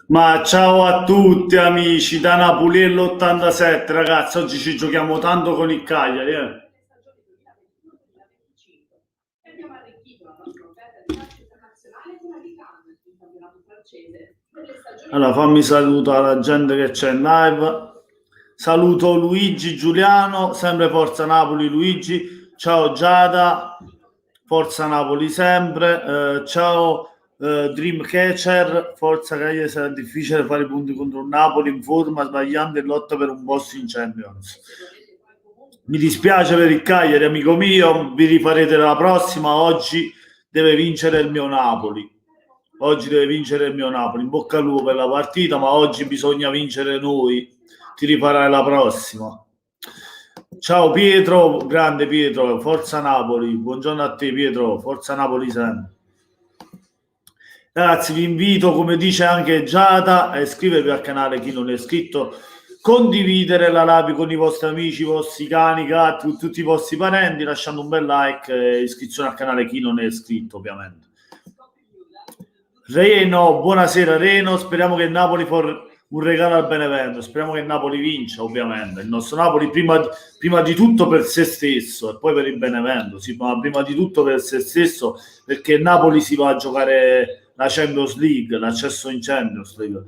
Ma ciao a tutti amici da Napoli l'87 ragazzi, oggi ci giochiamo tanto con il Cagliari. Allora fammi salutare la gente che c'è in live. Saluto Luigi Giuliano, sempre Forza Napoli Luigi. Ciao Giada, Forza Napoli sempre. Ciao Dreamcatcher, Forza Cagliari, sarà difficile fare i punti contro un Napoli in forma, sbagliando in lotta per un posto in Champions. Mi dispiace per il Cagliari, amico mio, vi rifarete la prossima. Oggi deve vincere il mio Napoli. Oggi deve vincere il mio Napoli. In bocca al lupo per la partita, ma oggi bisogna vincere noi. Ti rifarai la prossima. Ciao Pietro, grande Pietro, Forza Napoli. Buongiorno a te Pietro, Forza Napoli sempre. Ragazzi, vi invito, come dice anche Giada, a iscrivervi al canale chi non è iscritto, condividere la live con i vostri amici, i vostri cani, gatti, tutti i vostri parenti, lasciando un bel like e iscrizione al canale chi non è iscritto, ovviamente. Reno, buonasera Reno, speriamo che il Napoli fa un regalo al Benevento, speriamo che il Napoli vinca, ovviamente. Il nostro Napoli prima di tutto per se stesso e poi per il Benevento, sì, ma prima di tutto per se stesso, perché il Napoli si va a giocare la Champions League, l'accesso in Champions League.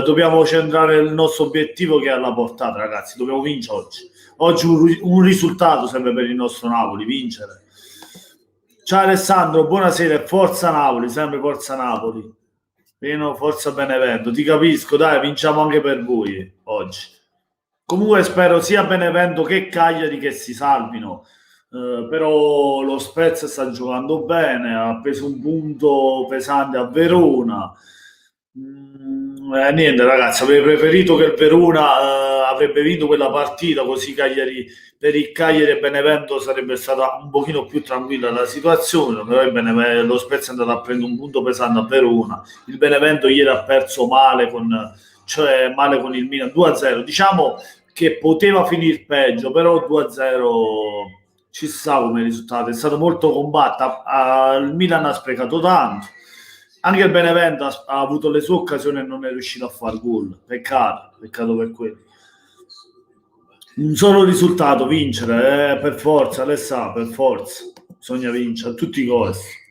Dobbiamo centrare il nostro obiettivo che è alla portata, ragazzi, dobbiamo vincere oggi. Oggi un risultato serve per il nostro Napoli, vincere. Ciao Alessandro, buonasera, Forza Napoli, sempre Forza Napoli. Meno Forza Benevento, ti capisco, dai, vinciamo anche per voi oggi. Comunque spero sia Benevento che Cagliari che si salvino. Però lo Spezia sta giocando bene, ha preso un punto pesante a Verona. Niente ragazzi, avrei preferito che il Verona avrebbe vinto quella partita, così Cagliari, per il Cagliari e Benevento sarebbe stata un pochino più tranquilla la situazione, però lo Spezia è andato a prendere un punto pesante a Verona. Il Benevento ieri ha perso male male con il Milan 2-0. Diciamo che poteva finire peggio, però 2-0 ci sta come risultato, è stato molto combatto. Il Milan ha sprecato tanto, anche il Benevento ha avuto le sue occasioni e non è riuscito a far gol. Peccato per quello. Un solo risultato, vincere, per forza, Alessà, per forza. Bisogna vincere a tutti i costi.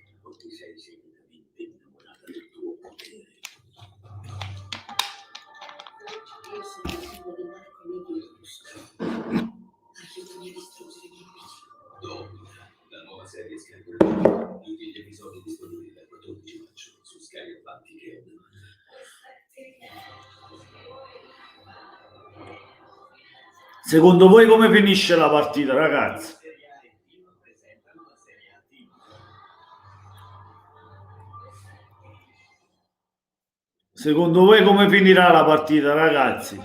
La nuova serie Sky tutti gli episodi disponibili dal 14 maggio su Sky Atlantic. Secondo voi come finisce la partita, ragazzi? Secondo voi come finirà la partita, ragazzi?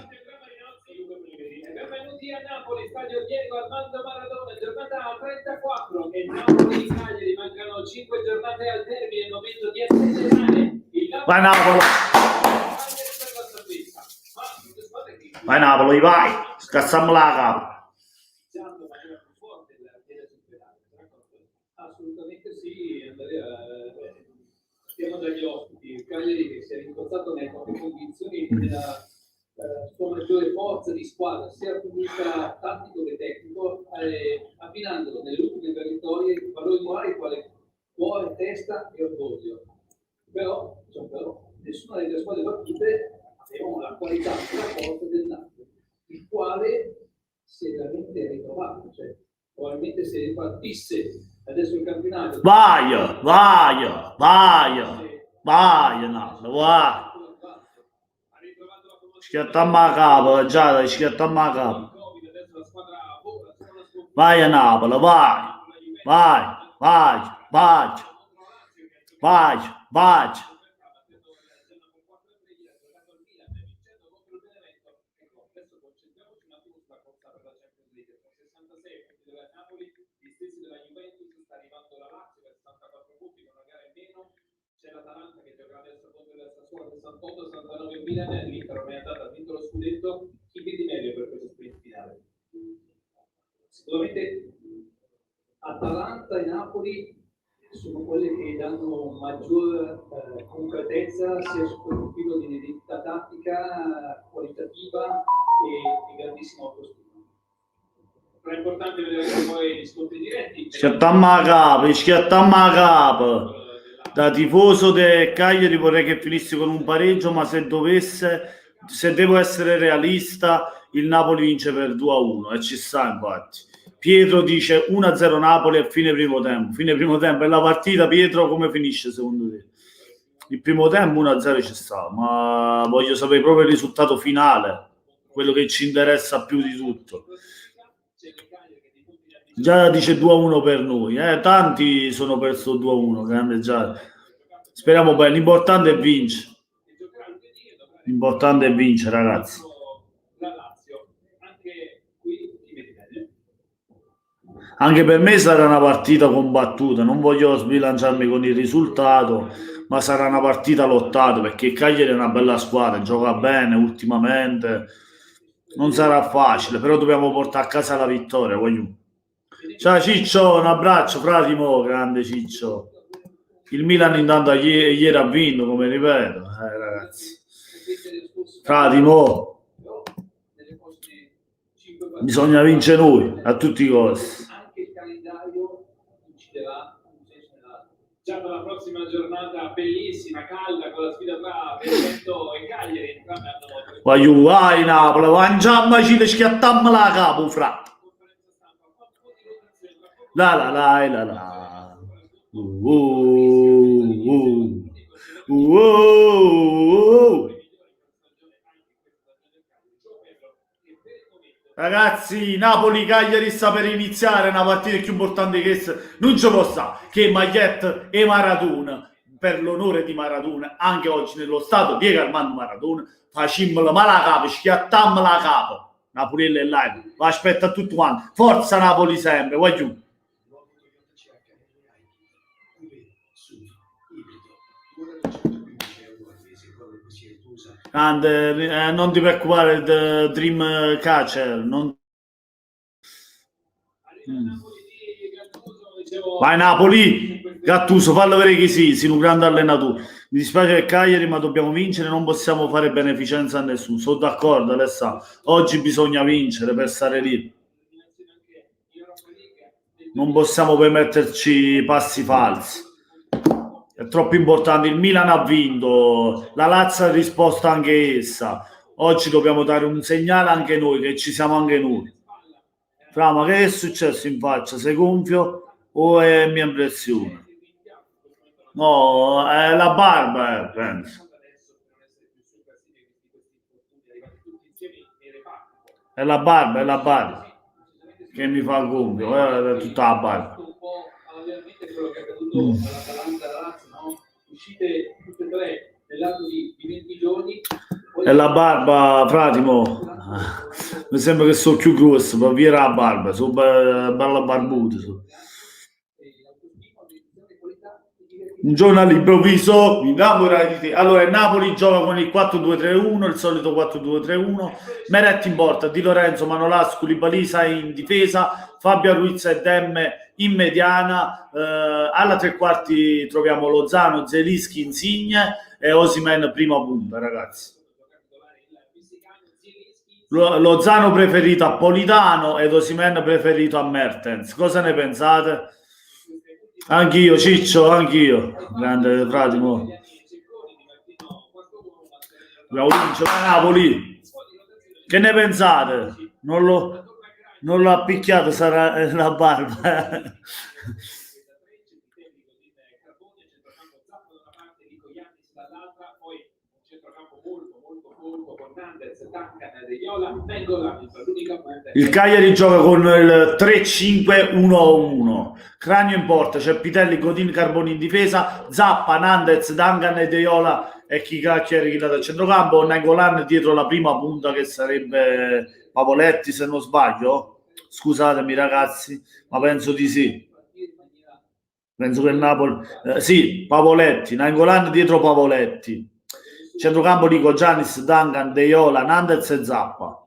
Benvenuti a Napoli, stadio Diego Armando Maradona, giornata 34 e Napoli Cagliari, mancano 5 giornate al termine, è il momento di accelerare. Vai Napoli! Vai Napoli, vai! Scazziamo la capa! Assolutamente sì, Andrea. Partiamo dagli ospiti, il Cagliari che si è rinforzato nelle proprie condizioni nella sua maggiore forza di squadra, sia dal punto di vista tattico che tecnico, abbinando nelle ultime vittorie valori morali quale cuore, testa e orgoglio. Però nessuna delle squadre battute aveva la qualità e la forza del Napoli, il quale si è veramente ritrovato, cioè probabilmente se ripartisse adesso il campionato. Vai, Napoli, vai. Schiattammo a capo, Giada, schiattammo a capo. Vai a Napoli, vai. C'è l'Atalanta che giocherà adesso contro il Sassuolo 68-69 Milan, l'Inter ormai è andata, ha vinto lo scudetto. Chi vedi meglio per questo sprint finale? Sicuramente Atalanta e Napoli sono quelle che danno maggior concretezza sia sotto il profilo di identità tattica, qualitativa e grandissima autostima. Però è importante vedere che poi scontri diretti. Schiattammo a capo. Da tifoso del Cagliari vorrei che finisse con un pareggio, ma se devo essere realista, il Napoli vince per 2-1 e ci sta infatti. Pietro dice 1-0 Napoli a fine primo tempo. Fine primo tempo è la partita, Pietro, come finisce secondo te? Il primo tempo 1-0 ci sta, ma voglio sapere proprio il risultato finale, quello che ci interessa più di tutto. Già dice 2-1 per noi, tanti sono per sto 2-1, grande già. Speriamo bene, l'importante è vincere. L'importante è vincere, ragazzi. Anche per me sarà una partita combattuta, non voglio sbilanciarmi con il risultato, ma sarà una partita lottata perché Cagliari è una bella squadra, gioca bene ultimamente, non sarà facile, però dobbiamo portare a casa la vittoria, voglio. Ciao Ciccio, un abbraccio, Fratimo, grande Ciccio. Il Milan intanto ieri ha vinto, come ripeto, ragazzi. Fratimo, bisogna vincere noi, a tutti i costi. Anche il calendario inciderà un senso nell'altro. Già per la prossima giornata bellissima, calda, con la sfida tra Benevento e Cagliari. Vai Napoli, mangiammoci le schiattammo la capo, fra. La. Ragazzi, Napoli-Cagliari sta per iniziare una partita più importante che non ci può stare che Magliette e Maradona, per l'onore di Maradona, anche oggi nello stato Diego Armando Maradona, faccimmolo male a capo, schiattammo la capo. Napoli è là, aspetta a tutti quanti. Forza Napoli sempre, voglio. Non ti preoccupare, Dream Catcher. Vai Napoli, Gattuso, fallo vedere che sei un grande allenatore. Mi dispiace che Cagliari, ma dobbiamo vincere, non possiamo fare beneficenza a nessuno. Sono d'accordo, Alessandro. Oggi bisogna vincere per stare lì. Non possiamo permetterci passi falsi. È troppo importante. Il Milan ha vinto, la Lazio ha risposto anche essa. Oggi dobbiamo dare un segnale anche noi, che ci siamo anche noi. Fra, ma che è successo in faccia? Sei gonfio o è mia impressione? No, è la barba, penso. È la barba che mi fa il gonfio, è tutta la barba. Quello che è accaduto all'Atalanta Lazio, no? Uscite tutte e tre nell'arco di 20 giorni. È la barba, Fratimo. Mi sembra che sono più grosso, ma via la barba, sono bella barbuto. Un giorno all'improvviso mi innamora di te. Allora, il Napoli gioca con il 4-2-3-1, il solito 4-2-3-1. Meretti in porta, Di Lorenzo, Manolasco, Libalisa in difesa, Fabio Ruiz e Demme in mediana. Alla tre quarti troviamo Lozano, Zelischi, Insigne e Osimhen prima punta, ragazzi. Lozano preferito a Politano ed Osimhen preferito a Mertens. Cosa ne pensate? Anch'io, Ciccio, anch'io. Grande Fratimo. Dobbiamo vincere a Napoli. Che ne pensate? Non l'ho appicchiato, sarà la barba. Il Cagliari gioca con il 3-5-1-1. Cranio in porta, c'è Pitelli, Godin, Carboni in difesa, Zappa, Nandez, Dangan e Deiola e chi cacchio è richiamato al centrocampo, Nainggolan dietro la prima punta che sarebbe Pavoletti, se non sbaglio. Scusatemi ragazzi, ma penso di sì. Penso che il Napoli... sì, Pavoletti, Nainggolan dietro Pavoletti. Centrocampo dico Giannis, Duncan, Deiola, Nandez e Zappa.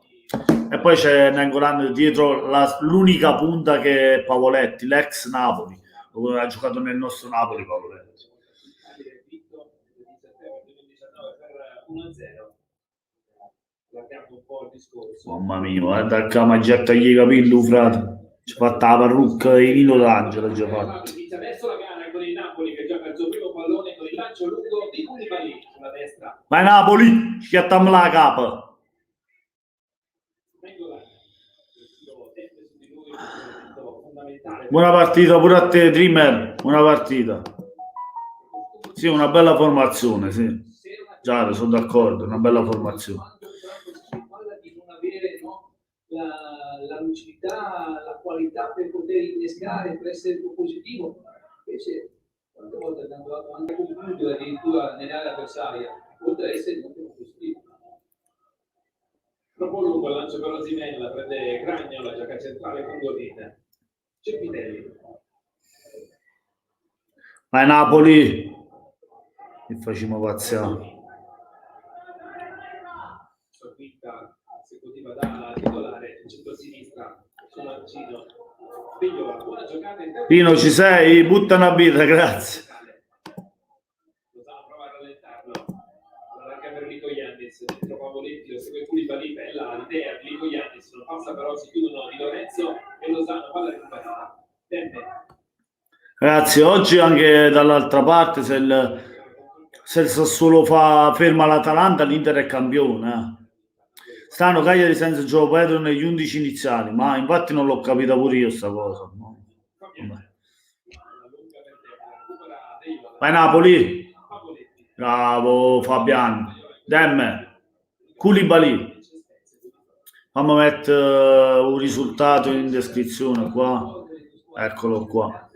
E poi c'è Nainggolan dietro l'unica punta che è Pavoletti, l'ex Napoli. ha giocato nel nostro Napoli, Pavoletti. Mamma mia, guarda che mi getta gli capelli, frate. Ci ha fatto la parrucca e Nino D'Angelo, già fatto. Inizia adesso la gara con il Napoli che gioca il suo primo pallone con il lancio lungo di Koulibaly sulla destra. Vai Napoli, schiattamela la capa. Buona partita pure a te, Dreamer. Buona partita. Sì, una bella formazione, sì. Già, sono d'accordo, una bella formazione. Di non avere, no, la lucidità, la qualità per poter innescare, per essere propositivo. Invece, quante volte abbiamo dato anche concludere addirittura nell'area avversaria, oltre ad essere molto propositivo. Troppo lungo il lancio per Osimhen, prende Cragno, la giocata centrale con Godin. Cepitelli. Vai Napoli. E facciamo pazziare. Quinta, se così va da titolare, centro-sinistra, sono vicino. Figlio, buona giocata in tempo. Pino, ci sei? Butta una birra, grazie. Lozano prova a rallentarlo. Allarga per Nico Iannis, dentro Pavoletti, lo segue Koulibaly, bella l'idea di Nico Iannis, non passa però, si chiudono Di Lorenzo e Lozano, palla recuperata. Tempe. Ragazzi, oggi anche dall'altra parte, se il Sassuolo ferma l'Atalanta, l'Inter è campione. Stanno Cagliari senza Gio Pedro negli 11 iniziali, ma infatti non l'ho capita pure io sta cosa. No. Vai Napoli. Bravo Fabiano. Demme. Koulibaly. Fammi mettere un risultato in descrizione qua. Eccolo qua.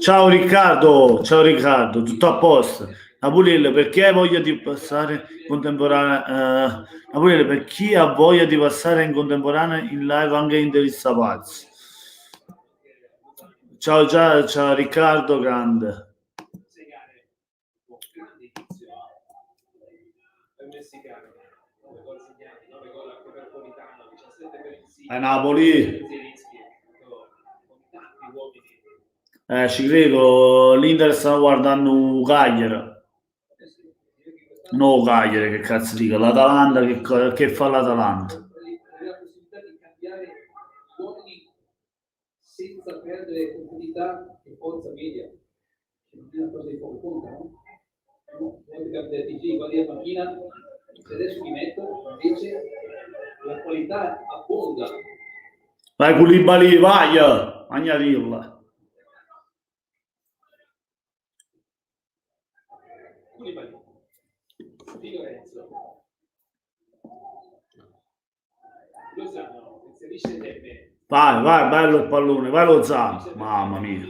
Ciao Riccardo, tutto a posto. Napoli, perché hai voglia di passare in contemporanea? Napoli, per chi ha voglia di passare in contemporanea in live anche in Interista Pazzi. Ciao Riccardo, grande. Napoli. Ci credo, l'Inter sta guardando Cagliari. No, Cagliari, che cazzo dico, l'Atalanta, che fa l'Atalanta? La possibilità di cambiare uomini senza perdere profondità e forza media. Non è una cosa di poco conto, no? Molti capitati, guardi la macchina, se adesso mi metto, invece la qualità abbonda. Vai Koulibaly, vai, magnatirla. Koulibaly, Di Lorenzo, Lozano, inserisce Tempe. Vai, bello il pallone, vai Lozano, mamma mia.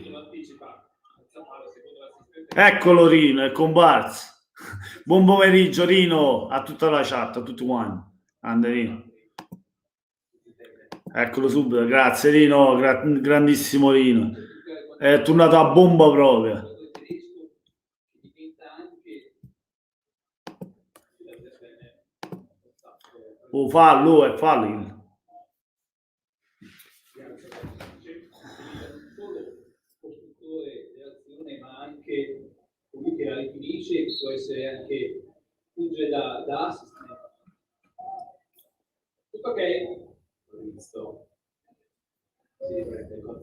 Eccolo Rino, è comparso. Buon pomeriggio Rino, a tutta la chat, a tutti quanti. Rino. Eccolo subito, grazie Rino, grandissimo Rino. È tornato a bomba proprio. Oh, fallo, è fallo. Ma anche colui che la rifinisce, può essere anche funge da assist. Tutto ok? Visto. Si prende con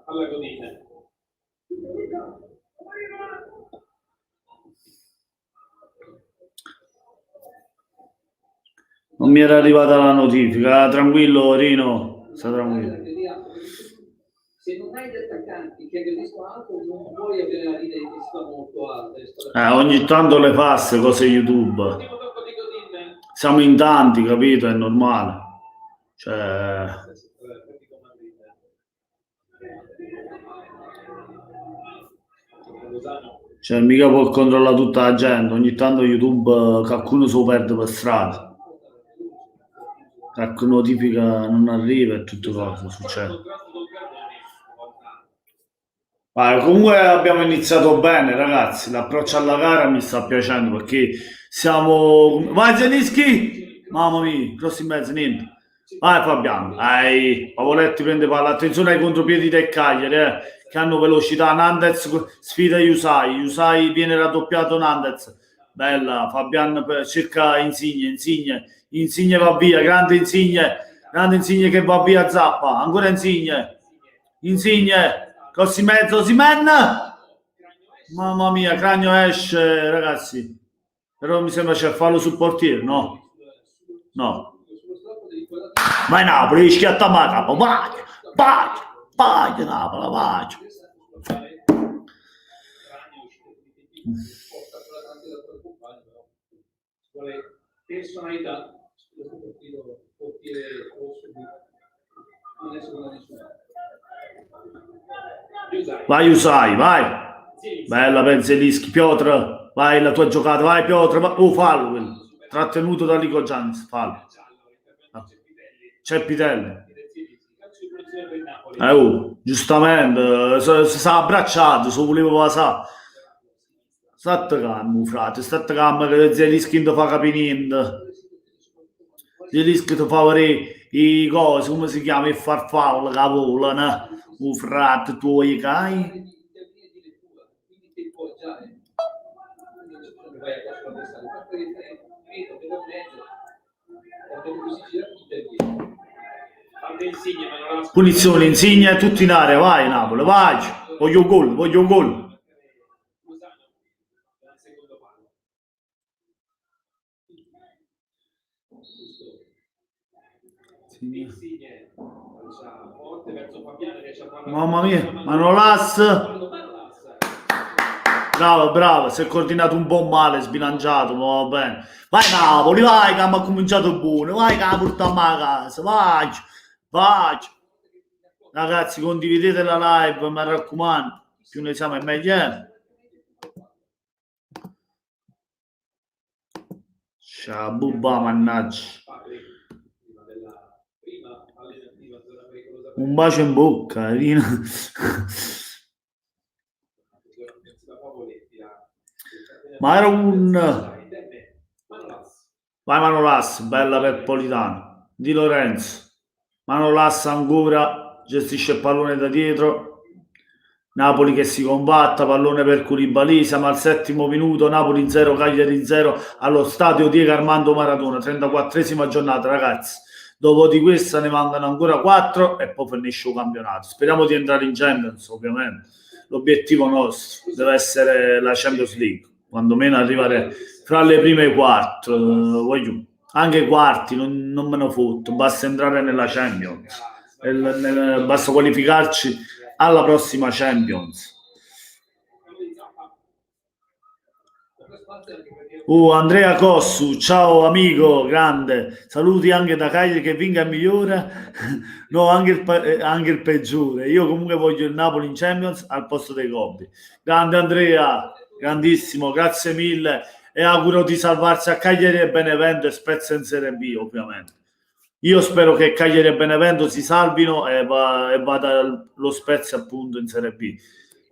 alla Godin. Non mi era arrivata la notifica, tranquillo Rino, sta tranquillo. Se non hai gli attaccanti che aggrediscono alto, non puoi avere la linea difensiva molto alta. Ogni tanto le fa queste cose YouTube. Siamo in tanti, capito? È normale. Cioè mica può controllare tutta la gente. Ogni tanto YouTube qualcuno se lo perde per strada. Qualche notifica non arriva e tutte cose succede. Comunque abbiamo iniziato bene, ragazzi. L'approccio alla gara mi sta piacendo perché siamo. Vai Zelinski! Mamma mia, prossimo mezzo niente. Vai Fabiano, Pavoletti prende palla, attenzione ai contropiedi del Cagliari, che hanno velocità. Nandez sfida Yusai viene raddoppiato Nandez, bella, Fabian cerca Insigne va via, grande Insigne che va via, Zappa, ancora Insigne, crossi mezzo, Osimhen, mamma mia, Cragno esce, ragazzi, però mi sembra c'è fallo sul portiere, no? Vai Napoli, schiatta a capo, vai Napoli, vai. Personalità, portiere rosso, non è seconda nessuna. Vai Usai, vai. Bella Penzelischi, Piotr, vai la tua giocata, vai Piotr, oh fallo quello. Trattenuto da Lico Giannis, fallo. C'è Pitelli. Giustamente, si sa abbracciato, se volevo passare. State calmo, frate, state calmo che Zelischi non fa capire niente. Zelischi ti fa vedere i cose, come si chiama, il farfallo che volano, frate tuoi cai. Punizione, Insigne, tutti in area, vai Napoli, vai, voglio gol. Mamma mia, Manolas, bravo, si è coordinato un po' male, sbilanciato, ma va bene. Vai Napoli, vai che abbiamo cominciato buono, vai che la portiamo a casa, vai. Ragazzi, condividete la live, mi raccomando, più ne siamo e meglio è. Ciao, bubba, mannaggia. Un bacio in bocca, Rina. Ma era un... Vai Manolas, bella per Politano. Di Lorenzo. Manolas ancora, gestisce il pallone da dietro. Napoli che si combatta, pallone per Koulibaly, siamo al 7° minuto, Napoli in 0, Cagliari in 0, allo stadio Diego Armando Maradona, 34esima giornata, ragazzi. Dopo di questa ne mancano ancora 4 e poi finisce il campionato. Speriamo di entrare in Champions, ovviamente. L'obiettivo nostro deve essere la Champions League, quando meno arrivare fra le prime 4. Anche i quarti non me ne fotto, basta entrare nella Champions, basta qualificarci alla prossima Champions. Andrea Cossu, ciao amico, grande, saluti anche da Cagliari, che vinca il migliore, no, anche il peggiore. Io comunque voglio il Napoli in Champions al posto dei Gobbi. Grande Andrea, grandissimo, grazie mille e auguro di salvarsi a Cagliari e Benevento e Spezia in Serie B, ovviamente. Io spero che Cagliari e Benevento si salvino e vada lo Spezia appunto in Serie B.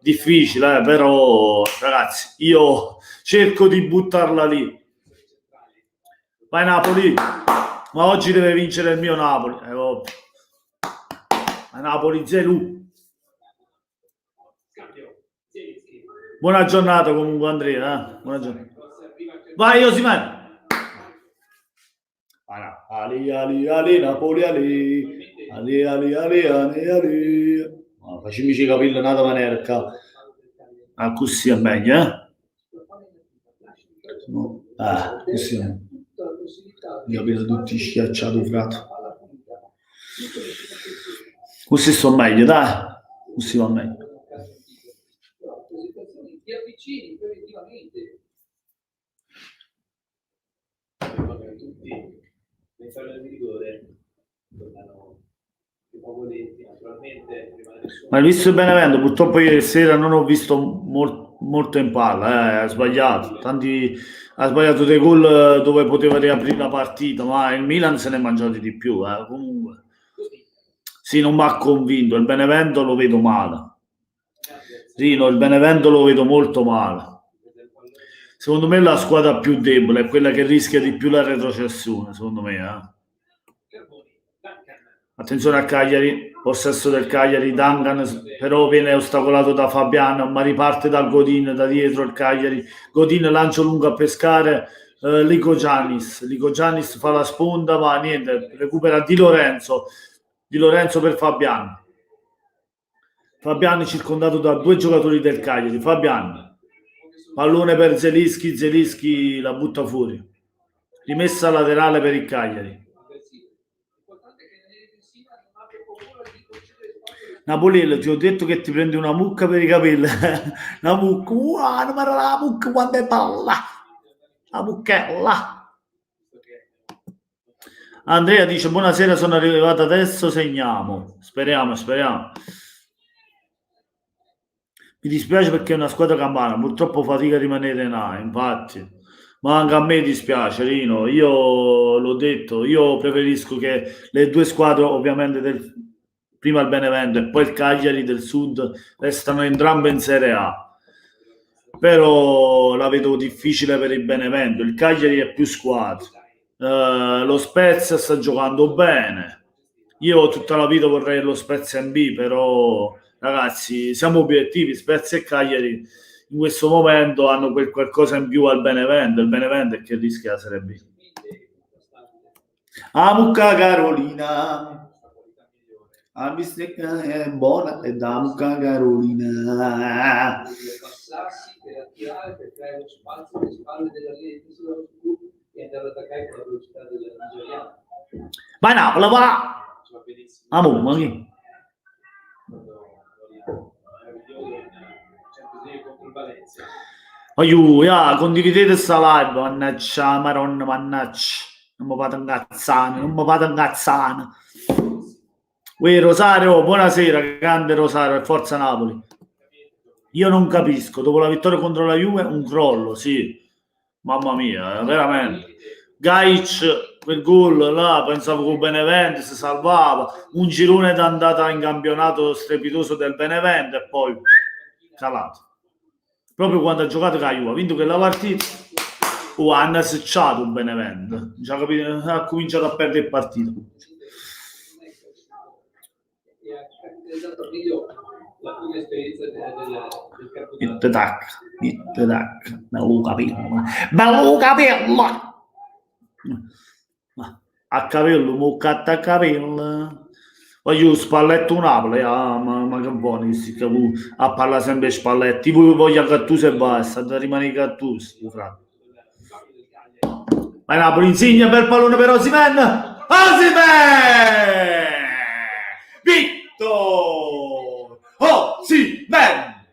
Difficile, però ragazzi, io cerco di buttarla lì. Vai Napoli, ma oggi deve vincere il mio Napoli. Vai Napoli, Zelu. Buona giornata comunque Andrea, buona giornata. Vai Osimhen. Ali, Napoli, Ali. Facciamoci i capelli nata manerca. Così è meglio, No. Così è. I capelli tutti schiacciati, frato. Così sto meglio, dai. Così va meglio. Ti avvicini preventivamente. Tutti nei falli di rigore tornano più favoretti, naturalmente. Ma hai visto il Benevento? Purtroppo ieri sera non ho visto molto in palla, ha sbagliato. Ha sbagliato dei gol dove poteva riaprire la partita, ma il Milan se ne è mangiati di più, comunque. Sì, non mi ha convinto, il Benevento lo vedo male. Rino, il Benevento lo vedo molto male. Secondo me la squadra più debole è quella che rischia di più la retrocessione, secondo me. Attenzione a Cagliari, possesso del Cagliari, Duncan però viene ostacolato da Fabiano, ma riparte da Godin, da dietro il Cagliari. Godin lancio lungo a pescare Lico Giannis fa la sponda, ma niente, recupera Di Lorenzo per Fabiano. Fabiani circondato da 2 giocatori del Cagliari. Fabiani, pallone per Zelischi la butta fuori. Rimessa laterale per il Cagliari. Napoliello, ti ho detto che ti prendi una mucca per i capelli. Una mucca, non era la mucca quando è balla. La mucchella. Andrea dice buonasera, sono arrivato adesso, segniamo. Speriamo. Mi dispiace perché è una squadra campana, purtroppo fatica a rimanere infatti. Ma anche a me dispiace, Rino. Io l'ho detto, io preferisco che le 2 squadre, ovviamente prima il Benevento e poi il Cagliari del Sud, restano entrambe in Serie A. Però la vedo difficile per il Benevento. Il Cagliari è più squadra. Lo Spezia sta giocando bene. Io tutta la vita vorrei lo Spezia in B, però ragazzi, siamo obiettivi. Spezia e Cagliari in questo momento hanno qualcosa in più al Benevento. Il Benevento è che rischia la Serie B. Mucca Carolina, la bistecca è buona e da Mucca Carolina. Per attirare, per creare lo spazio alle spalle dell'atleta sullo scoop e andare ad attaccare con la velocità del nigeriano. Vai Napoli, va! Ma chi? Aiuto, condividete questa live, mannaggia, maronna, mannaggia. Non mi fate incazzare. Uè, Rosario, buonasera, grande Rosario, forza Napoli. Io non capisco, dopo la vittoria contro la Juve, un crollo, sì. Mamma mia, veramente. Gaic, quel gol là, pensavo che il Benevento si salvava. Un girone d'andata in campionato strepitoso del Benevento e poi calato. Proprio quando ha giocato con la Juve, ha vinto quella partita, hanno assicciato il Benevento. Già capito, ha cominciato a perdere il partito. La prima esperienza del bello capello a capello muccatta a capello. Voglio Spalletto Napoli, ma che buono a parlare sempre Spalletti. Voi voglio Gattuso e basta, da rimanere Gattuso, vai Napoli, Insigne, bel pallone per Osimhen. Victor Osimhen,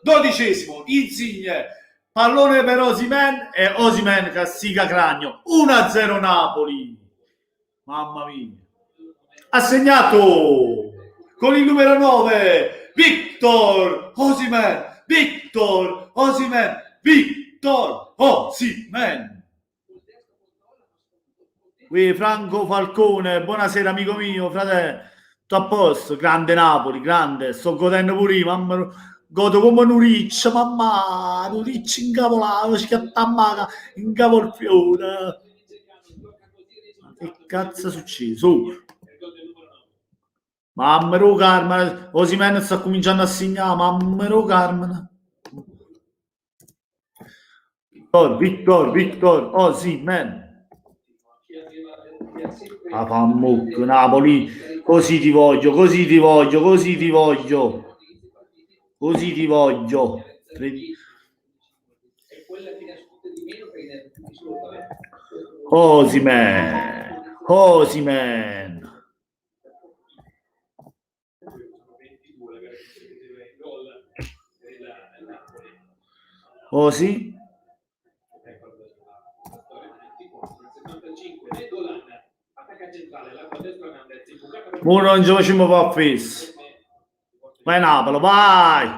12esimo, Insigne, pallone per Osimhen e Osimhen castiga Cragno. 1-0 Napoli. Mamma mia. Ha segnato con il numero 9 Victor Osimhen. Qui Franco Falcone, buonasera amico mio, fratello. Tutto a posto, grande Napoli, grande. Sto godendo pure io, mamma. Godo come Nuric, mamma. Nuric incavolato, schiattamaga, in capo il fiore. Che cazzo è successo? Mammero Carmen, Osimhen sta cominciando a segnare, mammero Carmen. Victor Osimhen. Napoli, così ti voglio. Osimhen. Sì. Ora non ci facciamo fa fesso. Vai Napoli, vai!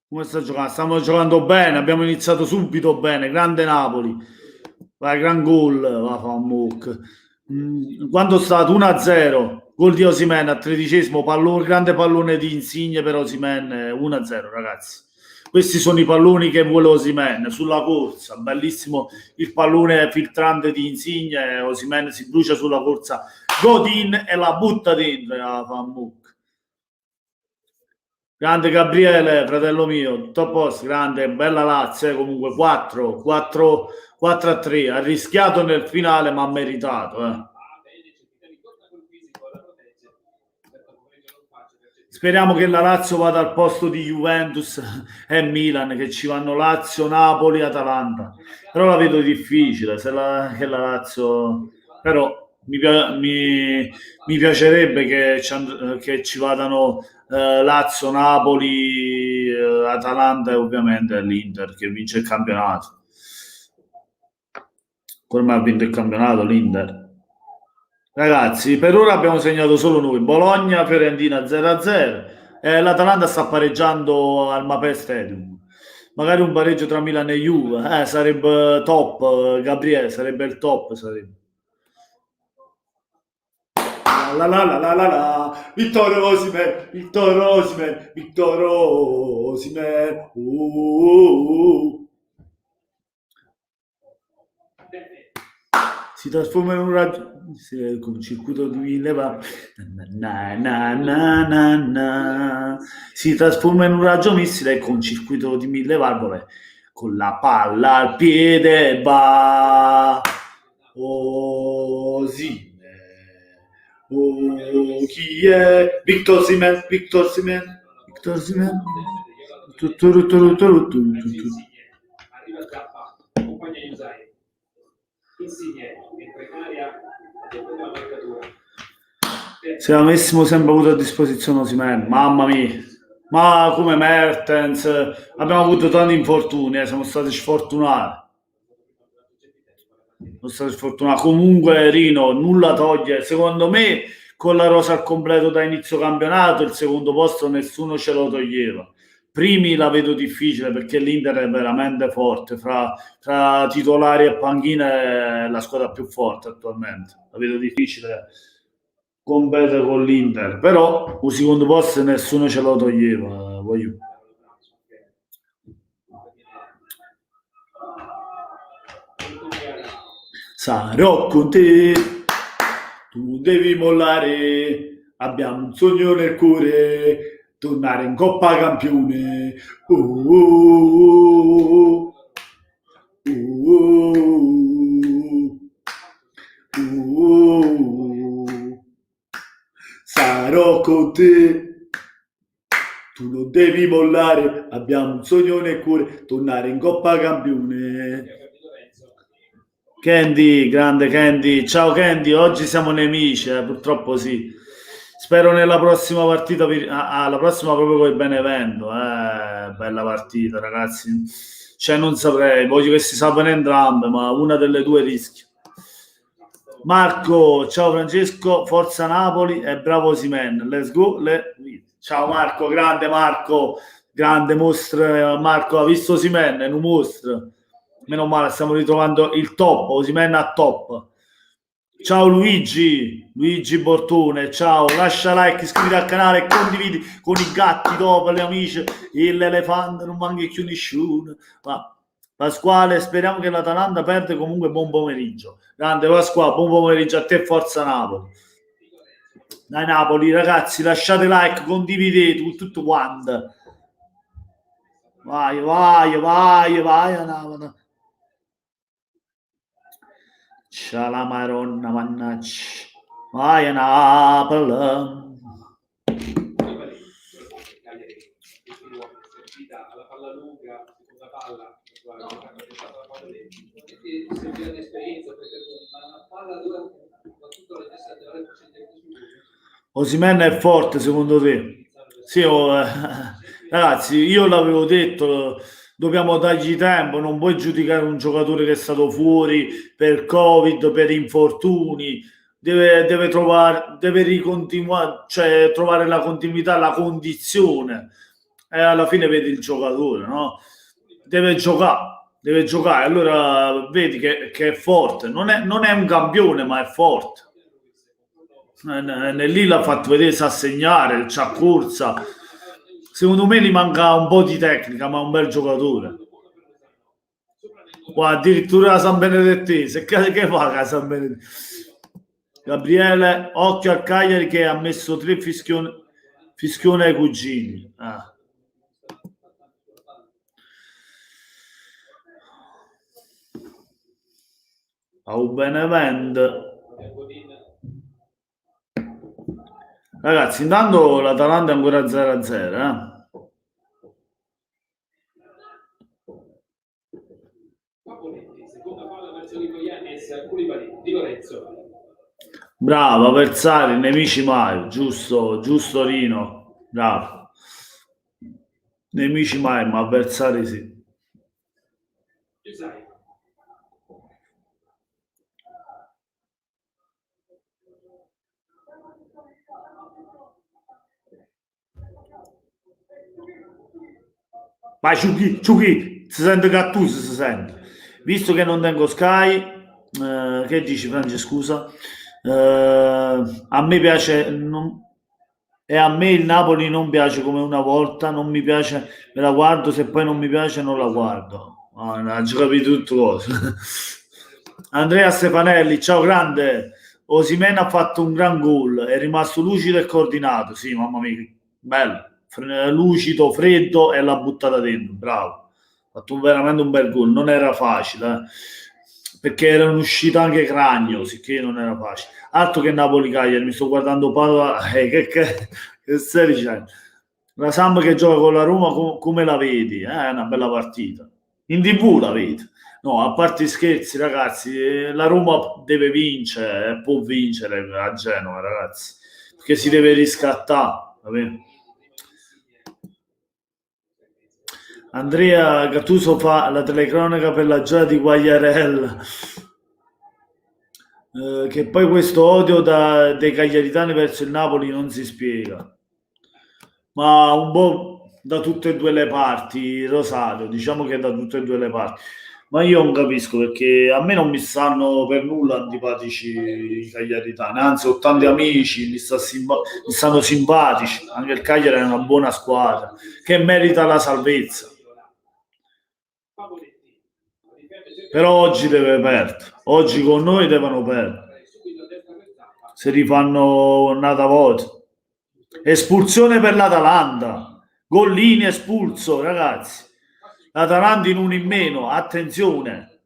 Come sta giocando? Stiamo giocando bene, abbiamo iniziato subito bene, grande Napoli. Vai, gran gol, va fa un muc. Quando è stato 1-0, gol di Osimhen al 13esimo, grande pallone di Insigne per Osimhen, 1-0 ragazzi. Questi sono i palloni che vuole Osimhen sulla corsa, bellissimo il pallone filtrante di Insigne, Osimhen si brucia sulla corsa Godin e la butta dentro la Fammuc. Grande Gabriele, fratello mio, top post, grande, bella Lazio, comunque 4-3, ha rischiato nel finale ma ha meritato. Speriamo che la Lazio vada al posto di Juventus e Milan, che ci vanno Lazio, Napoli, Atalanta. Però la vedo difficile, che la Lazio... Però mi piacerebbe che ci vadano Lazio, Napoli, Atalanta e ovviamente l'Inter che vince il campionato. Come ha vinto il campionato l'Inter? Ragazzi, per ora abbiamo segnato solo noi. Bologna, Fiorentina 0-0. L'Atalanta sta pareggiando al Mapei Stadium. Magari un pareggio tra Milan e Juve. Sarebbe top, Gabriele, sarebbe il top. Sarebbe. La la la la la la. Vittorio Osimhen, Vittorio Osimhen, Vittorio Osimhen. Si trasforma in un raggio con un circuito di 1000 valvole. Si trasforma in un raggio missile con un circuito di 1000 valvole. Con la palla al piede va Osimhen. Chi è? Victor Osimhen, Victor Osimhen, Victor Osimhen. Arriva Zappa, compagna Yusai. Insigne, entra in area, la marcatura. Se avessimo sempre avuto a disposizione Osimhen, mamma mia, ma come Mertens, abbiamo avuto tanti infortuni, siamo stati sfortunati. Comunque Rino nulla toglie, secondo me con la rosa al completo da inizio campionato il secondo posto nessuno ce lo toglieva. Primi la vedo difficile perché l'Inter è veramente forte, fra titolari e panchine è la squadra più forte attualmente, la vedo difficile competere con l'Inter, però un secondo posto nessuno ce lo toglieva, voglio. Sarò con te, tu devi mollare, abbiamo un sogno nel cuore, tornare in Coppa Campione. Sarò con te, tu non devi mollare, abbiamo un sogno nel cuore, tornare in Coppa Campione. Candy, grande Candy, ciao Candy, oggi siamo nemici, purtroppo sì. Spero nella prossima partita, la prossima proprio con il Benevento, bella partita ragazzi, cioè non saprei, voglio che si sapano entrambe, ma una delle due rischia. Marco, ciao Francesco, forza Napoli e bravo Osimhen, let's go, ciao Marco, grande mostro, Marco, ha visto Osimhen, è un mostro. Meno male, stiamo ritrovando il top, Osimhen a top. Ciao Luigi Bortone, ciao, lascia like, iscriviti al canale, condividi con i gatti dopo, gli amici, l'elefante, non manca più nessuno. Pasquale, speriamo che l'Atalanta perde, comunque buon pomeriggio. Grande Pasquale, buon pomeriggio a te, forza Napoli. Dai Napoli, ragazzi, lasciate like, condividete tutto quanto. Vai Napoli. C'è la Maronna, mannaggia. Vai a Napoli. Alla palla lunga, seconda palla, serviva l'esperienza, ma la palla dura, soprattutto la testa della Osimhen è forte secondo te? Sì, ragazzi, io l'avevo detto, dobbiamo dargli tempo, non puoi giudicare un giocatore che è stato fuori per Covid, per infortuni, deve ricontinuare, cioè trovare la continuità, la condizione, e alla fine vedi il giocatore, no? Deve giocare, allora vedi che è forte, non è un campione, ma è forte. Lì l'ha fatto vedere, sa segnare, c'ha corsa. Secondo me gli manca un po' di tecnica, ma è un bel giocatore. Qua addirittura San Benedettese, che fa a San Benedettese? Gabriele, occhio al Cagliari che ha messo 3 fischione ai cugini. A Benevento. Ragazzi, intanto l'Atalanta è ancora 0-0, Bravo, avversari, nemici mai, giusto Rino, bravo. Nemici mai, ma avversari sì. Vai Ciuchi, si sente Gattuso, si sente. Visto che non tengo Sky, che dici Francesco, scusa? A me piace e a me il Napoli non piace come una volta, non mi piace, me la guardo, se poi non mi piace non la guardo. Non ci capito tutto cosa. Andrea Stefanelli, ciao grande. Osimhen ha fatto un gran gol, è rimasto lucido e coordinato. Sì, mamma mia, bello, lucido, freddo e l'ha buttata dentro. Bravo, ha fatto veramente un bel gol. Non era facile, perché era uscito anche Cragno, sicché non era facile. Altro che Napoli-Cagliari, mi sto guardando Padova. Che stai dicendo? La Samp che gioca con la Roma, come la vedi? È una bella partita. In TV la vedi. No, a parte i scherzi, ragazzi, la Roma deve vincere, può vincere a Genova, ragazzi, perché si deve riscattare. Vabbè. Andrea Gattuso fa la telecronaca per la gioia di Quagliarella. Che poi questo odio dei cagliaritani verso il Napoli non si spiega, ma un po' da tutte e due le parti, Rosario, diciamo che da tutte e due le parti. Ma io non capisco, perché a me non mi stanno per nulla antipatici i cagliaritani, anzi ho tanti amici, mi stanno simpatici, anche il Cagliari è una buona squadra che merita la salvezza, però oggi deve perdere, oggi con noi devono perdere, se rifanno un'altra volta. Espulsione per l'Atalanta, Gollini espulso, ragazzi. L'Atalanta in uno in meno, attenzione.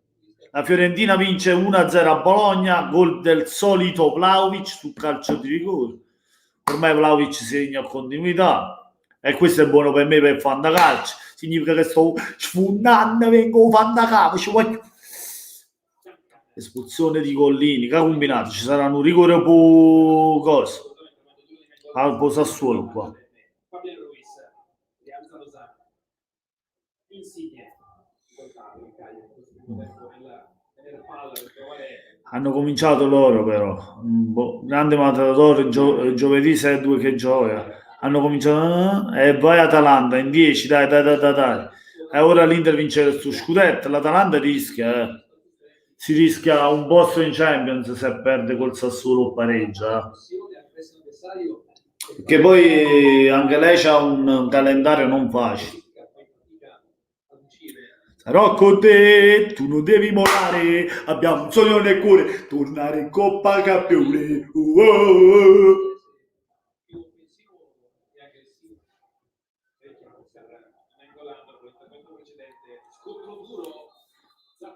La Fiorentina vince 1-0 a Bologna, gol del solito Vlahovic sul calcio di rigore. Ormai Vlahovic segna continuità e questo è buono per me per fantacalcio. Significa che sto sfondando, vengo fantacalcio. Espulsione di Gollini, che ha combinato? Ci saranno un rigore o cosa? Al Sassuolo qua. Hanno cominciato loro però, grande Matador, giovedì 6-2 che gioca, hanno cominciato e vai Atalanta in 10, dai. E ora l'Inter vince il suo scudetto, l'Atalanta rischia, si rischia un posto in Champions se perde col Sassuolo o pareggia. Che poi anche lei ha un calendario non facile. Sarò con te, tu non devi mollare, abbiamo un sogno nel cuore, tornare in Coppa Campione.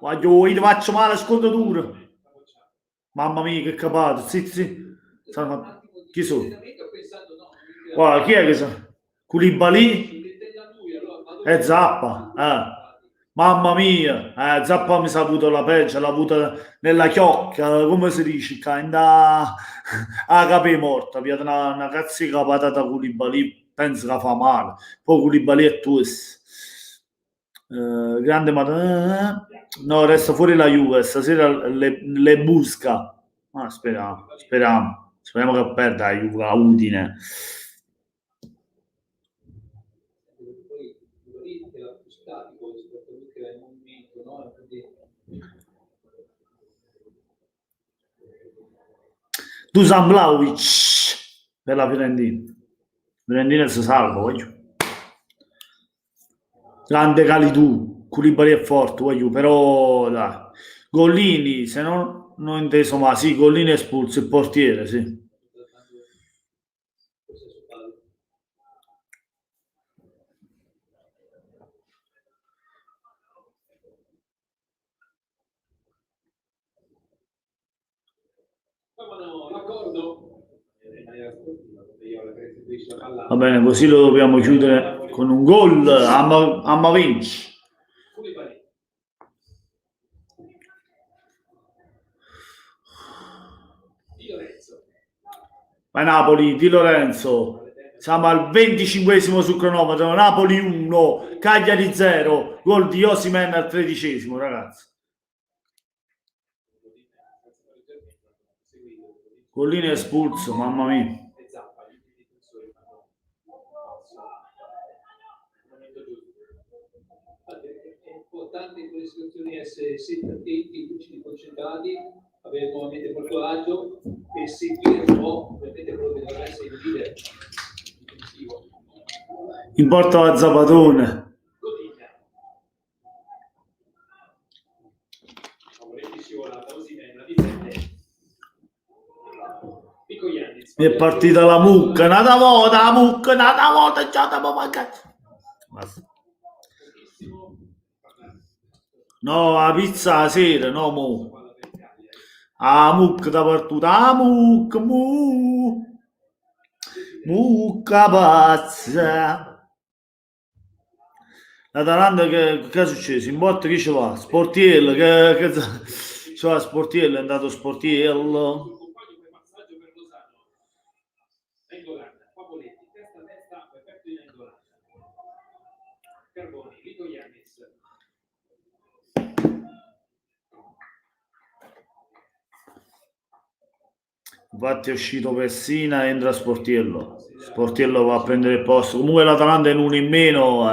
Io ti faccio male, scontro duro. Mamma mia, che capato, sì. Chi sono? Guarda, chi è che sono? Koulibaly? E Zappa, Mamma mia, Zappa mi sa avuto la peggio, l'ha avuta nella chiocca, come si dice, a capo morta, via una cazzica patata Koulibaly, penso che fa male, poi Koulibaly è tuo. Grande no, resta fuori la Juve, stasera le busca, speriamo che perda la Juve, la Udine. Dusan Vlahovic per la Fiorentina si salva, voglio. Grande Calidou, Koulibaly è forte, voglio, però dai. Gollini, se non Non inteso, ma sì, Collina espulso, il portiere, sì. Va bene, così lo dobbiamo chiudere con un gol. Amma vinci. Ma Napoli, Di Lorenzo. Siamo al 25esimo sul cronometro. Napoli 1, Cagliari 0. Gol di Osimhen al 13esimo, ragazzi. Collina espulso, mamma mia. È importante in quelle situazioni essere sempre attenti, lucidi, concentrati, avere nuovamente molto agio e seguire un po' ovviamente quello che dovrà essere il leader difensivo. In porta la Zapatone. Mi è partita la mucca, nata volta la mucca, nata volta già da mancare. No, la pizza la sera, no mo. Ah, mucca da partita, mucca, mucca pazza. L'Atalanta che è successo? In botta chi ce l'ha? Sportiello, che ce l'ha Sportiello, è andato Sportiello. Infatti è uscito Pessina, entra Sportiello. Sportiello va a prendere il posto. Comunque l'Atalanta è in uno in meno,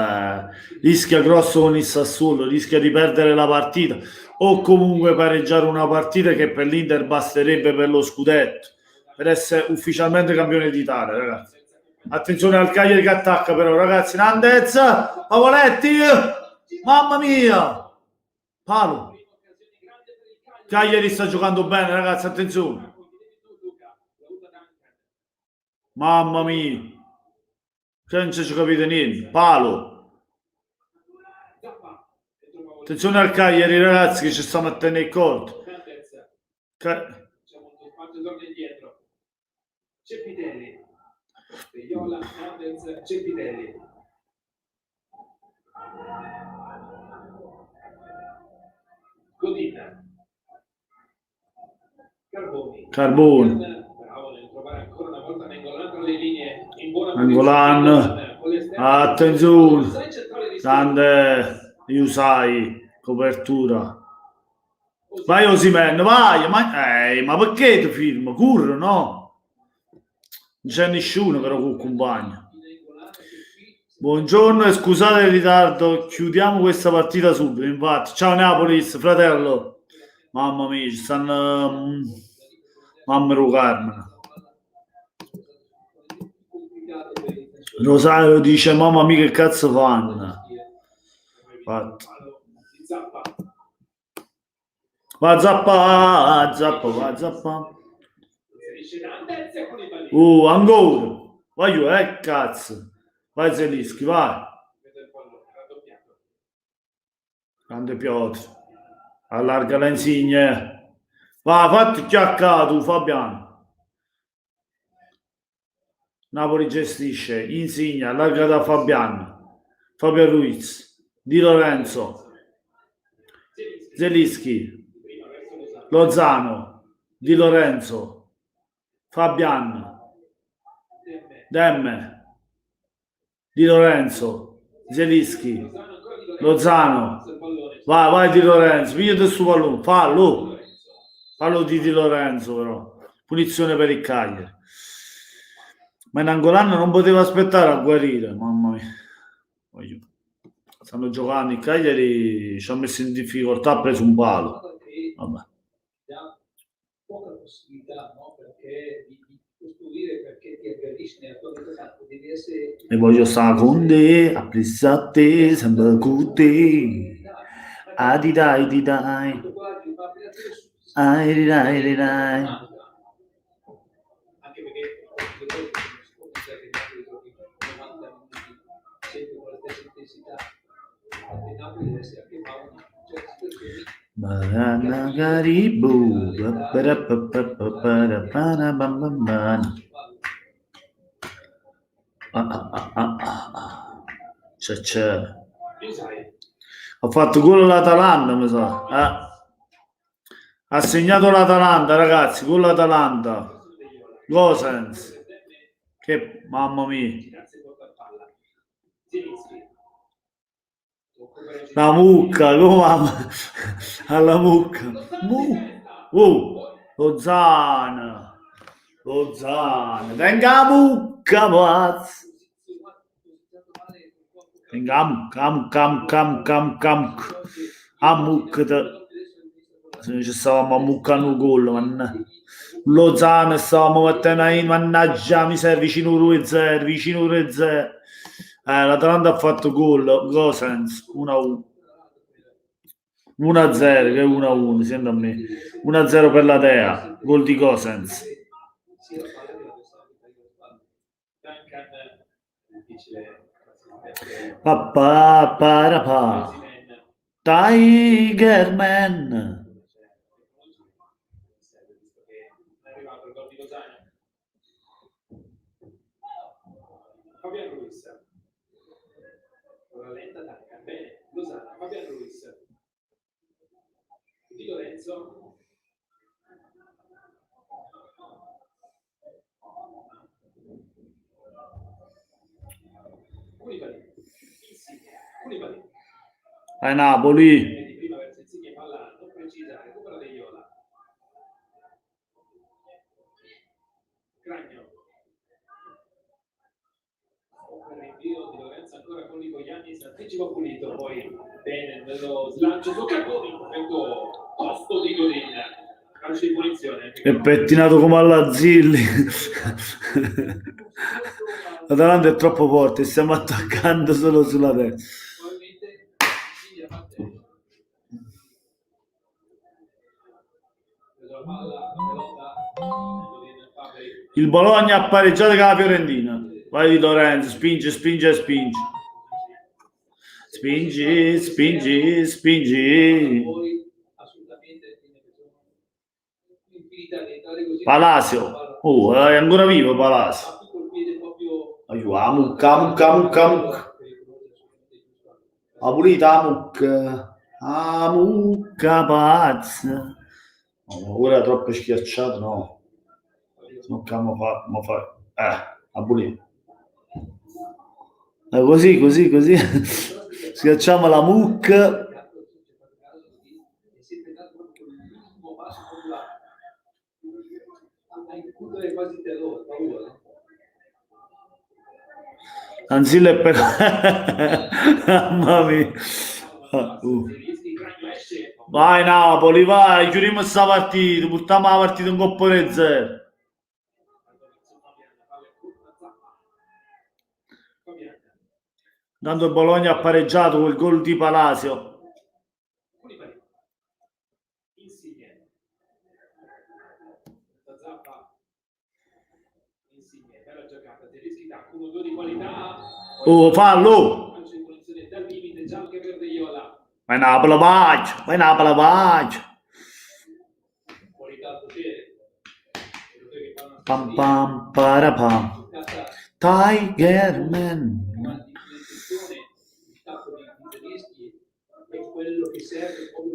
rischia grosso con il Sassuolo, rischia di perdere la partita o comunque pareggiare una partita che per l'Inter basterebbe per lo scudetto, per essere ufficialmente campione d'Italia, ragazzi. Attenzione al Cagliari che attacca però, ragazzi. Nandez, Pavoletti, mamma mia, palo. Cagliari sta giocando bene, ragazzi, attenzione. Mamma mia, non ci capite niente, palo. Attenzione al Cagliari, ragazzi, che ci sta mettendo il corto. Carboni. Angolan, attenzione, grande Yusai, copertura. Vai Osimhen, vai, ma perché ti firmo? Curro, no? Non c'è nessuno che lo accompagna. Buongiorno e scusate il ritardo, chiudiamo questa partita subito, infatti. Ciao Neapolis, fratello. Mamma mia, ci stanno... Mamma mia, Carmen. Rosario dice mamma mia che cazzo fanno. Va zappa. Ancora. Vai cazzo. Vai Zelischi, vai. Grande Piotr. Allarga la insigne. Va, fatti chiaccato Fabiano. Napoli gestisce, Insigne, allarga da Fabiano, Fabio Ruiz, Di Lorenzo, Zelischi, Lozano, Di Lorenzo, Fabian, Demme, Di Lorenzo, Zelischi, Lozano, vai Di Lorenzo, pigliate su pallone, fallo di Lorenzo però, punizione per il Cagliari. Ma in Angolano non poteva aspettare a guarire, mamma mia. Stanno giocando, il Cagliari ci ha messo in difficoltà, ha preso un palo. Vabbè. Poca possibilità, no? Perché di costruire, perché ti aggredisci nella tua vita campo, devi essere... E voglio stare con te, apprezzare te, sempre con te. Di dai. Dai. Anche perché si può pensare che Napoli giochi 90 minuti sempre con la stessa intensità. E Napoli deve essere anche bravo in certe situazioni. Banana Garibu. C'è. Ha fatto gol l'Atalanta, mi sa. Ha segnato l'Atalanta, ragazzi, con l'Atalanta. Gosens. Che mamma mia. La mucca, come alla mucca. Lozana. Venga la mucca, pazzo. Venga la mucca. A mucca. Se ci stavamo ammuccando un gol, man. Lozano stavamo mettendo in, mannaggia, mi sei vicino 2-0. L'Atalanta ha fatto gol, Gosens, 1-1. 1-0, che è 1-1, sembra a me. 1-0 per la Dea, gol di Gosens. Tigerman. Fabian Ruiz. Ora lenta attacca. Bene, Lozano, Fabian Ruiz. Di Lorenzo. Koulibaly. Ai Napoli. Prima verso Insigne, palla non precisa, recupera De Iola. Cragno. Per rinvio di Lorenzo ancora con Ligoiani, si anticipa Pulito, poi bene nello slancio su Carboni, perfetto posto di Godin, calcio di punizione. È pettinato come alla Zilli. L'Atalanta è troppo forte, stiamo attaccando solo sulla destra. Il Bologna ha pareggiato con la Fiorentina. Vai di Lorenzo, spingi. Palacio. È ancora vivo Palacio. A mucca. Ha pulito a mucca pazza. Ora è troppo schiacciato, no. Non fa. A pulito. Così. Schiacciamo la mucca. Anzilla è per... Mamma mia. Vai Napoli, vai, chiudiamo questa partita, portiamo la partita in Coppa 0. Tanto il Bologna ha pareggiato col gol di Palacio. Oh, fallo! Vai Napoli, vai! Pam parapam. Tigerman.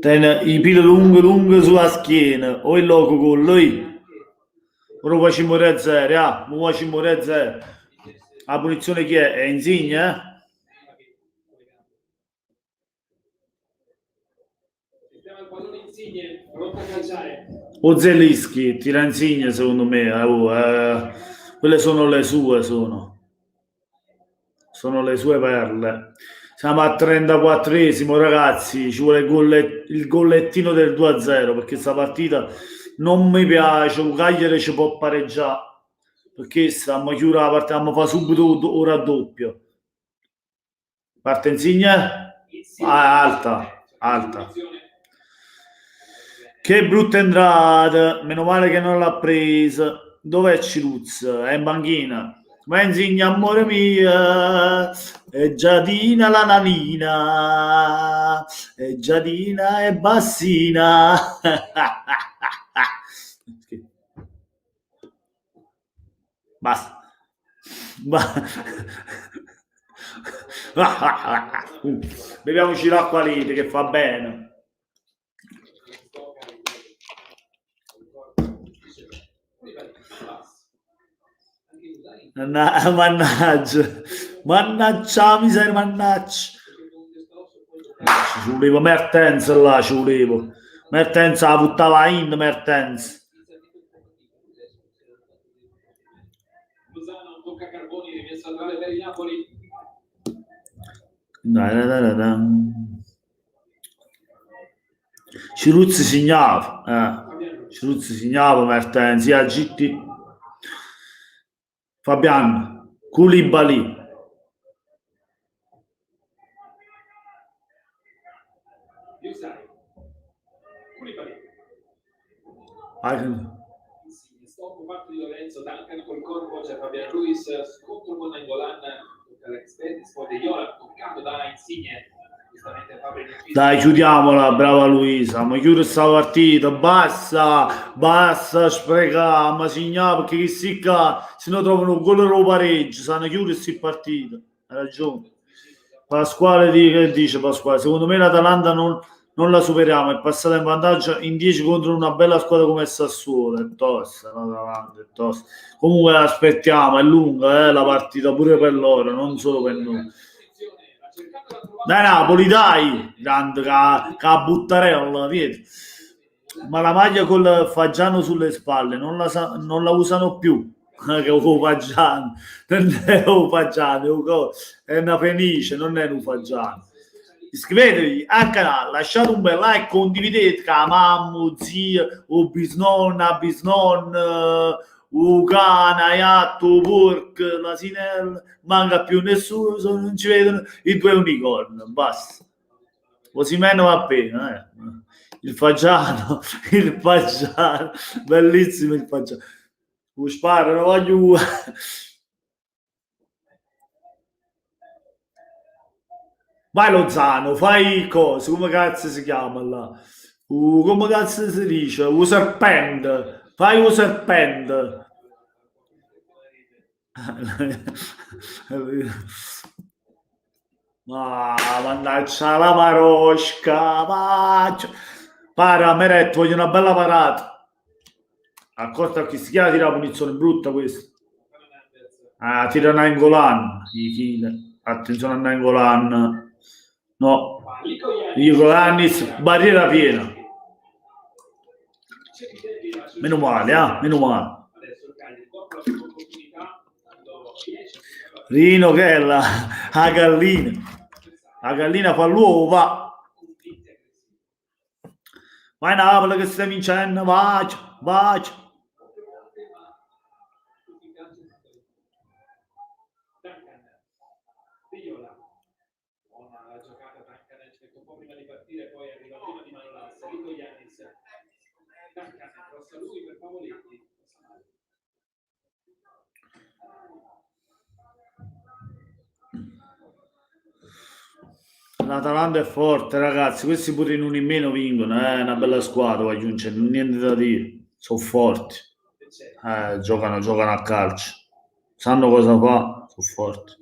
Ten i pile lunghe sulla schiena. O il loco con lui. Ora facciamo 0. La punizione chi è? È Insigne? O Zelischi, tira Insigne secondo me. Quelle sono le sue, sono le sue perle. Siamo a 34esimo, ragazzi, ci vuole il gollettino del 2-0 perché questa partita non mi piace, un Cagliari ci può pareggiare perché stiamo chiudere la partita, stiamo fare subito ora a doppio. Parte Insigne? Alta. Che brutta entrata, meno male che non l'ha presa. Dov'è Ciruz? È in banchina. Ma insegna amore mio, è Giadina la nanina, è Giadina e bassina. Basta. Beviamoci l'acqua lite che fa bene. Mannaggia miseria, mannaggia. Ci volevo Mertens là, ci volevo. Mertens la buttava in Mertens. Ciruzzi segnava, Ciruzzi segnava Mertens, GT. Fabian, Koulibaly. Stop parte di Lorenzo, Duncan col corpo, c'è Fabian Ruiz, scontro con Nangolan, poi De Jong, toccato da Insigne. Dai, chiudiamola, brava Luisa, ma chiude sta partita, basta sprecare, ma signora, perché che si se no trovano un gol o pareggio, sanno chiudere questa partita, ha ragione. Pasquale che dice Pasquale, secondo me l'Atalanta non la superiamo, è passata in vantaggio in 10 contro una bella squadra come Sassuolo, è tosta, l'Atalanta è tosta. Comunque aspettiamo, è lunga la partita pure per loro, non solo per noi. Dai Napoli, dai, grande che buttarella, vedi. Ma la maglia col Fagiano sulle spalle non la usano più. Che un Fagiano, non è un Fagiano, è una Fenice, non è un Fagiano. Iscrivetevi al canale, lasciate un bel like, condividete con mamma, zia, o bisnonna, o cane, iatto, porco, l'asinella, manca più nessuno, non ci vedono i due unicorni, basta. Osimhen va bene, il Fagiano, bellissimo il Fagiano. Sparano, voglio... Vai Lozano, fai cose, come cazzo si chiama là? Come cazzo si dice? Un serpente, fai un serpente. Mannaggia la marosca, para, Meret, voglio una bella parata. Accorta che si chiama tira la punizione brutta questa. Tira Nangolan, attenzione a Nangolan. No, Ioannis, barriera piena. Meno male, meno male. Rino che è la gallina. La gallina fa l'uovo, va. Vai Napoli che stai vincendo, bacia. L'Atalanta è forte, ragazzi. Questi pure in uno in meno vincono. È una bella squadra, non c'è niente da dire. Sono forti. Giocano a calcio. Sanno cosa fa. Sono forti.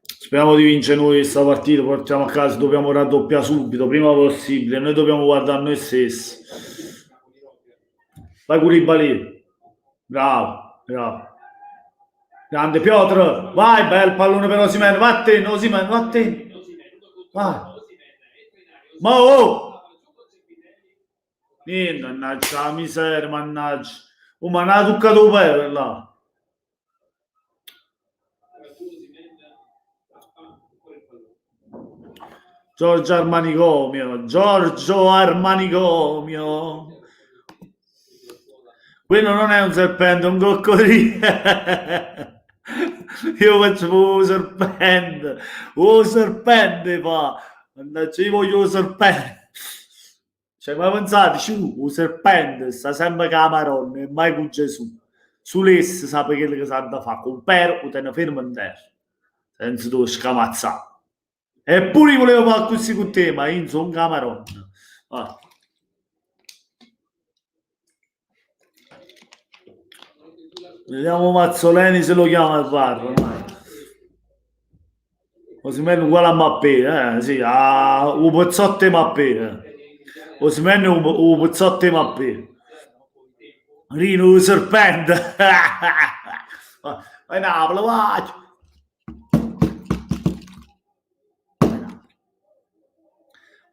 Speriamo di vincere noi questa partita. Portiamo a casa. Dobbiamo raddoppiare subito, prima possibile. Noi dobbiamo guardare noi stessi. Vai Koulibaly. Bravo. Grande Piotr. Vai, bel pallone per Osimhen. Osimhen, vattene. Vai. Ma mannaggia la miseria, mannaggia. Ma non ha toccato per là. Giorgio Armanicomio. Quello non è un serpente, è un coccodrillo. Io faccio un serpente fa. Mannaggia, io voglio un serpente. Cioè, ma pensate, un serpente sta sempre con la Maronna e mai con Gesù. Sull'essa sapere quello che sa da fare, con Pero lo tiene fermo in terra, senza tu scamazzare. Eppure volevo fare così con te, ma io non sono Camaronna. Ah. Vediamo Mazzoleni se lo chiama il VAR. Osimhen uguale a Mappé, sì, a un Pozzotti Mappé. Osimhen un Pozzotti Mappé. Rino serpente. Vai Napoli, vai.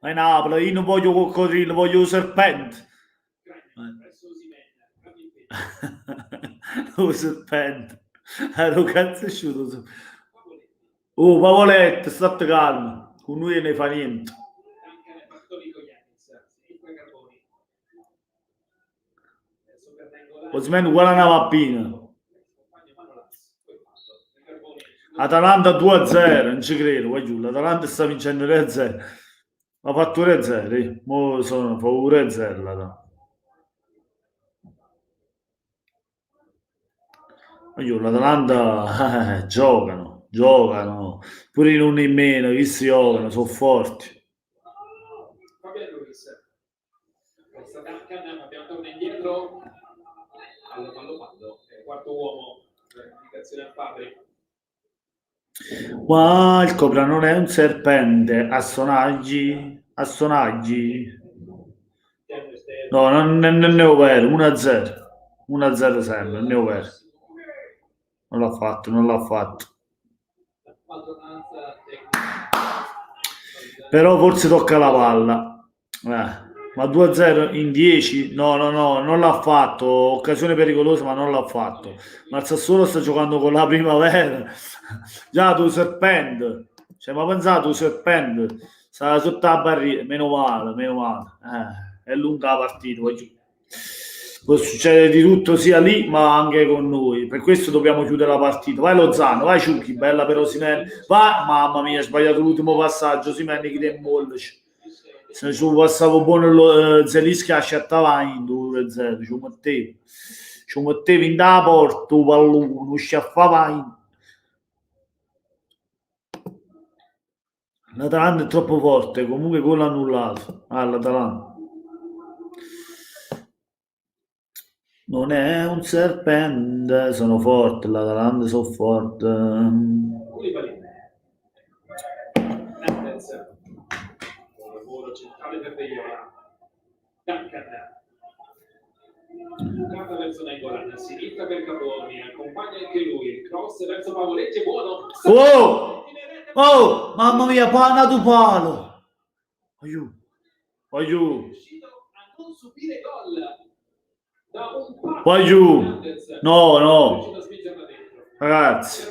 Vai Napoli, io non voglio coccodrillo, voglio un serpente. Un serpente. Lo cazzo è asciutto. Oh, Pavoletto, state calmo. Con lui ne fa niente. Osimhen uguale a una mappina. Atalanta 2-0, non ci credo, vai giù. L'Atalanta sta vincendo 3-0. Ha fatto 3-0, mo sono paura 0 l'Atalanta. L'Atalanta giocano, pure in uno in meno, chi si giocano, sono forti. Fabian Ruiz, questa Duncan, abbiamo tornato indietro al pallomando, quarto uomo per indicazione a Fabri. Ma il Cobra non è un serpente, a sonaggi. No, non è vero, 1-0. 1-0 sempre, non è vero. Non l'ha fatto. Però forse tocca la palla. Ma 2-0 in 10? No, non l'ha fatto. Occasione pericolosa, ma non l'ha fatto. Ma il Sassuolo sta giocando con la primavera. Già tu serpente. Cioè, ma pensato tu serpente. Sta sotto la barriera. Meno male. È lunga la partita. Può succedere di tutto sia lì, ma anche con noi. Per questo dobbiamo chiudere la partita. Vai Lozano, vai Ciucchi, bella per Osimhen. Vai, mamma mia, ha sbagliato l'ultimo passaggio. Osimhen che ti mollice. Se ci passavo buono Zelischi accettava in 2-0, ci mettevi in da porta un pallone, sciaffava in. L'Atalanta è troppo forte, comunque gol annullato all'Atalanta. Non è un serpente, sono forte, l'Atalanta sono forte. Lavoro centrale per De Jong. Duncan. Giocata verso Nainggolan, a sinistra per Caponi, accompagna anche lui, il cross verso Pavoletti, buono. Oh, mamma mia, panna tu palo. Aiuto. Riuscito a non subire gol. Vai giù. No. Ragazzi.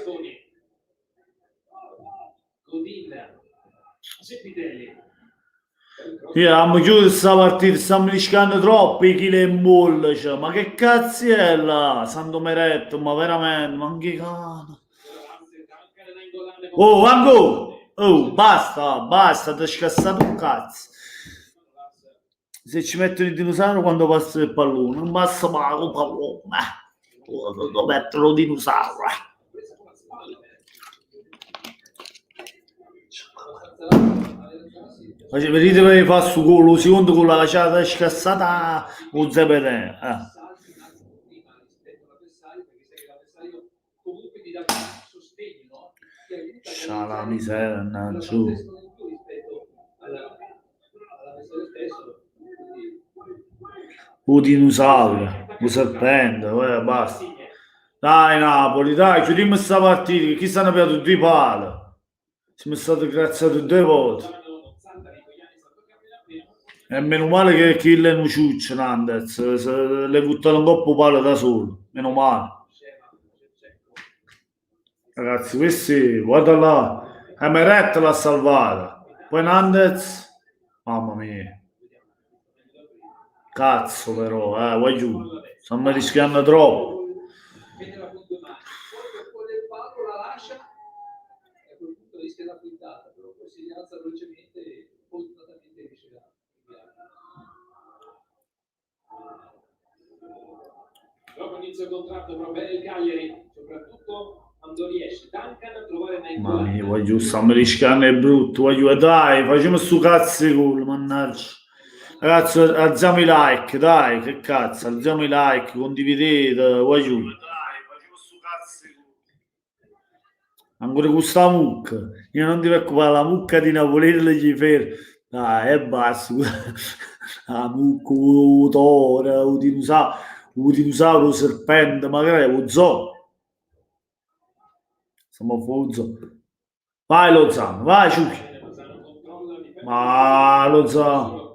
Io abbiamo chiuso questa partita, stiamo rischiando troppo i chili e molle, cioè. Ma che cazzo è là? Santo Meretto, ma veramente, ma che cazzo. Oh, ancora. Oh, basta, ti scassato un cazzo. Se ci mettono il dinosauro quando passa il pallone, non basta mai un pallone. Devo mettere il dinosauro. Vedete come fa su quello secondo con la lasciata scassata o Zebedee. La miseria, giù. Un dinosauro, un serpente, basta. Dai Napoli, dai, chiudiamo questa partita, che chi stanno piato due pali. Siamo stati graziati 2 volte. E meno male che Kill non ciuccia Nandez, se le buttato un po' palo da solo, meno male. Ragazzi, questi, guarda là, Emeret l'ha salvata. Poi Nandez, mamma mia. Cazzo però, vai giù. Stiamo rischiando troppo. inizio contratto però bene il Cagliari, soprattutto quando riesce Duncan a trovare Ma Nike. io voglio starmi rischiando è brutto, voglio dai, facciamo stu cazzo di culo, mannaggia. Ragazzi, alziamo i like, dai, che cazzo, alziamo i like, condividete, voglio. Ancora con sta mucca, io non devo occupare la mucca di Napoleone gli fermo. Dai, e basta. La mucca, il toro, il dinosauro, il serpente, magari lo zoo. Siamo fuori zoo. Vai Lozano, vai Ciucchi. Ma Lozano.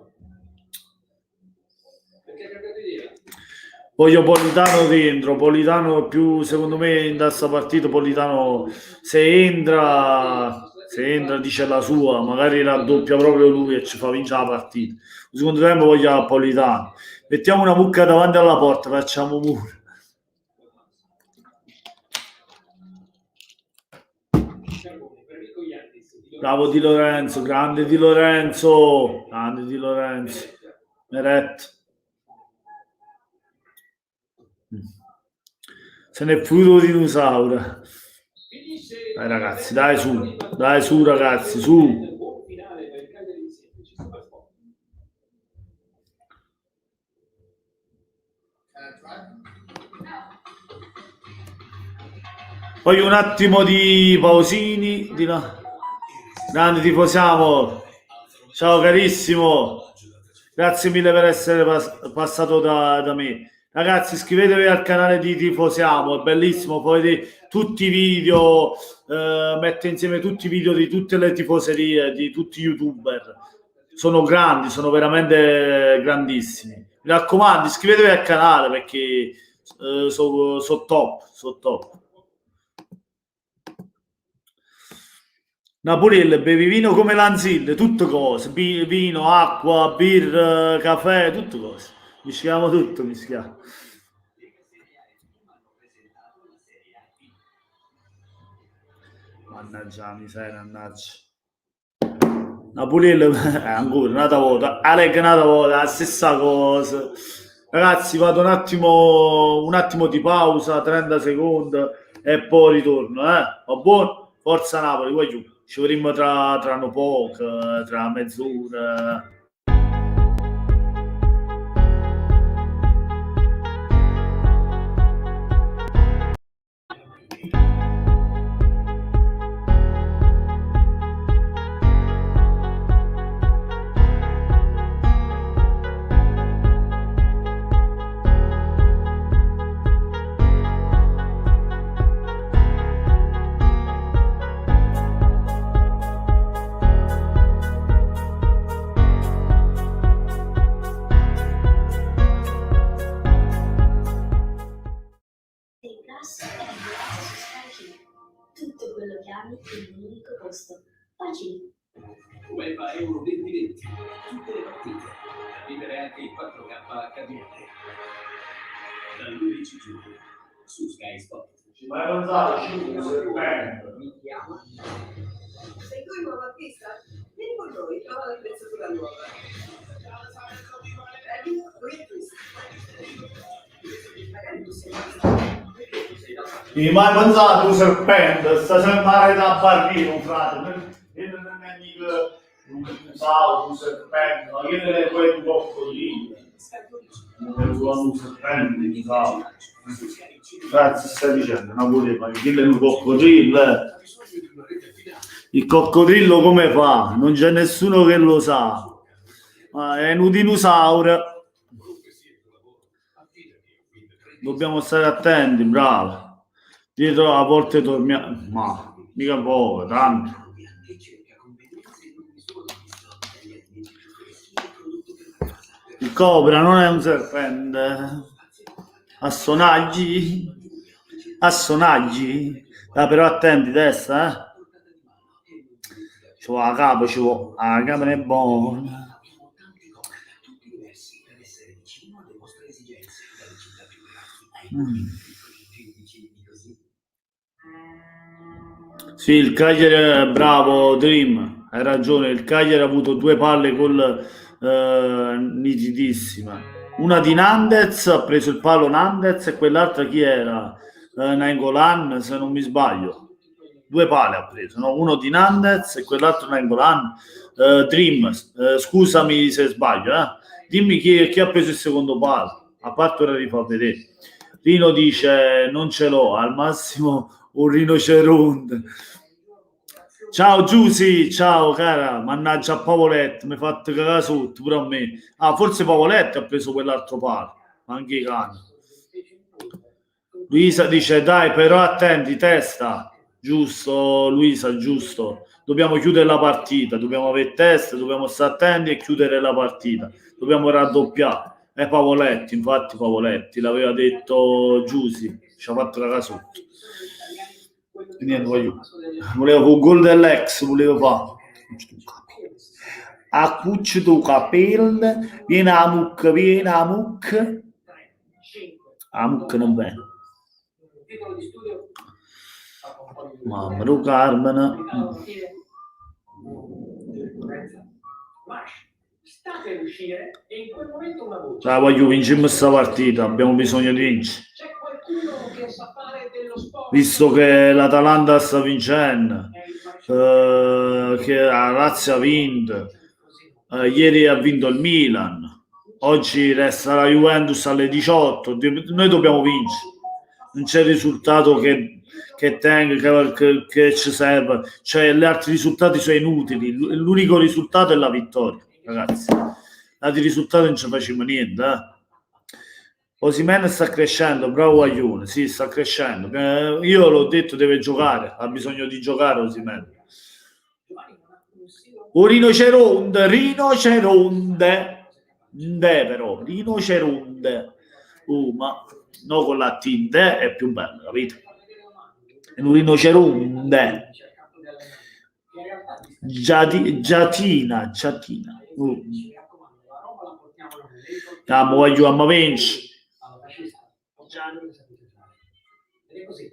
Voglio Politano dentro, Politano più secondo me in questa partita Politano se entra dice la sua, magari raddoppia proprio lui e ci fa vincere la partita. Il secondo tempo voglio Politano. Mettiamo una mucca davanti alla porta, facciamo muro. Bravo Di Lorenzo, grande Di Lorenzo, Meret. Se ne è futo di dinosauro. Dai ragazzi, dai su ragazzi, su. Poi un attimo di pausini, di là. Grandi tifosiamo. Ciao carissimo. Grazie mille per essere passato da me. Ragazzi, iscrivetevi al canale di Tifosiamo, è bellissimo, poi vedete tutti i video, mette insieme tutti i video di tutte le tifoserie, di tutti i youtuber. Sono grandi, sono veramente grandissimi. Mi raccomando, iscrivetevi al canale perché sono top. Napolil, bevi vino come Lanzilde, tutte cose, vino, acqua, birra, caffè, tutte cose. Mischiamo tutto, mischiamo. Mannaggia la miseria, mannaggia. Napolil, ancora, un'altra volta. Alec, un'altra volta, la stessa cosa. Ragazzi, vado un attimo di pausa, 30 secondi, e poi ritorno, Va buono? Forza Napoli, poi giù. Ci vedremo tra un po', tra mezz'ora. Tutto quello che ami in un unico posto. Facile. UEFA Euro 2020, tutte le partite, da vivere anche in 4K HDR. Dall'11 giugno su Sky Sport. Ma non sa, Mi chiama. Sei tu il nuovo artista? Vieni con noi, trova la pezzatura nuova. Qui è questo. Magari tu sei mi mai pensato un serpente, sta sempre da barrino, frate. Io non è mica un salto, un serpente, ma io ne ho un coccodrillo. Non è un serpente, un salto. Grazie, stai dicendo, non voleva, che è un coccodrillo. Il coccodrillo come fa? Non c'è nessuno che lo sa. Ma è un dinosauro. Dobbiamo stare attenti, bravo. Dietro a volte dormiamo, ma mica poco, tanto. Il cobra non è un serpente. Assonaggi. Però attenti, destra, Ci vuole la capa, la capa è buona. Sì, il Cagliari è bravo, Dream, hai ragione, il Cagliari ha avuto 2 palle gol nitidissime. Una di Nandez, ha preso il palo Nandez, e quell'altra chi era? Nainggolan, se non mi sbaglio. 2 pali ha preso, no? Uno di Nandez e quell'altro Nainggolan. Dream, scusami se sbaglio, dimmi chi ha preso il secondo palo, a parte ora rifà vedere. Rino dice non ce l'ho, al massimo un rinoceronte. Ciao Giusy, ciao cara, mannaggia a Pavoletto, mi hai fatto cagare sotto pure a me. Forse Pavoletto ha preso quell'altro palo, anche i cani. Luisa dice dai però attenti, testa. Giusto Luisa, giusto. Dobbiamo chiudere la partita, dobbiamo avere testa, dobbiamo stare attenti e chiudere la partita. Dobbiamo raddoppiare. Pavoletti, infatti Pavoletti, l'aveva detto Giusy, ci ha fatto cagare sotto. Niente, volevo un gol dell'ex, volevo fare. A cucci tu capello, viene a mucca, a mucca non bene. Mamma mia, Carmen. Voglio vincere questa partita, abbiamo bisogno di vincere. Visto che l'Atalanta sta vincendo, che la Lazio ha vinto, ieri ha vinto il Milan, oggi resta la Juventus alle 18, noi dobbiamo vincere, non c'è risultato che tenga, che ci serve, cioè gli altri risultati sono inutili, l'unico risultato è la vittoria, ragazzi, altri risultati non ci facciamo niente, Osimhen sta crescendo, bravo Guaglione, sì, sta crescendo. Io l'ho detto, deve giocare, ha bisogno di giocare Osimhen. Un rinoceronte, però, rinoceronte. Ma no con la T, è più bello, capito? È un rinoceronte. Giatina. Voglio vincere. Ed è così.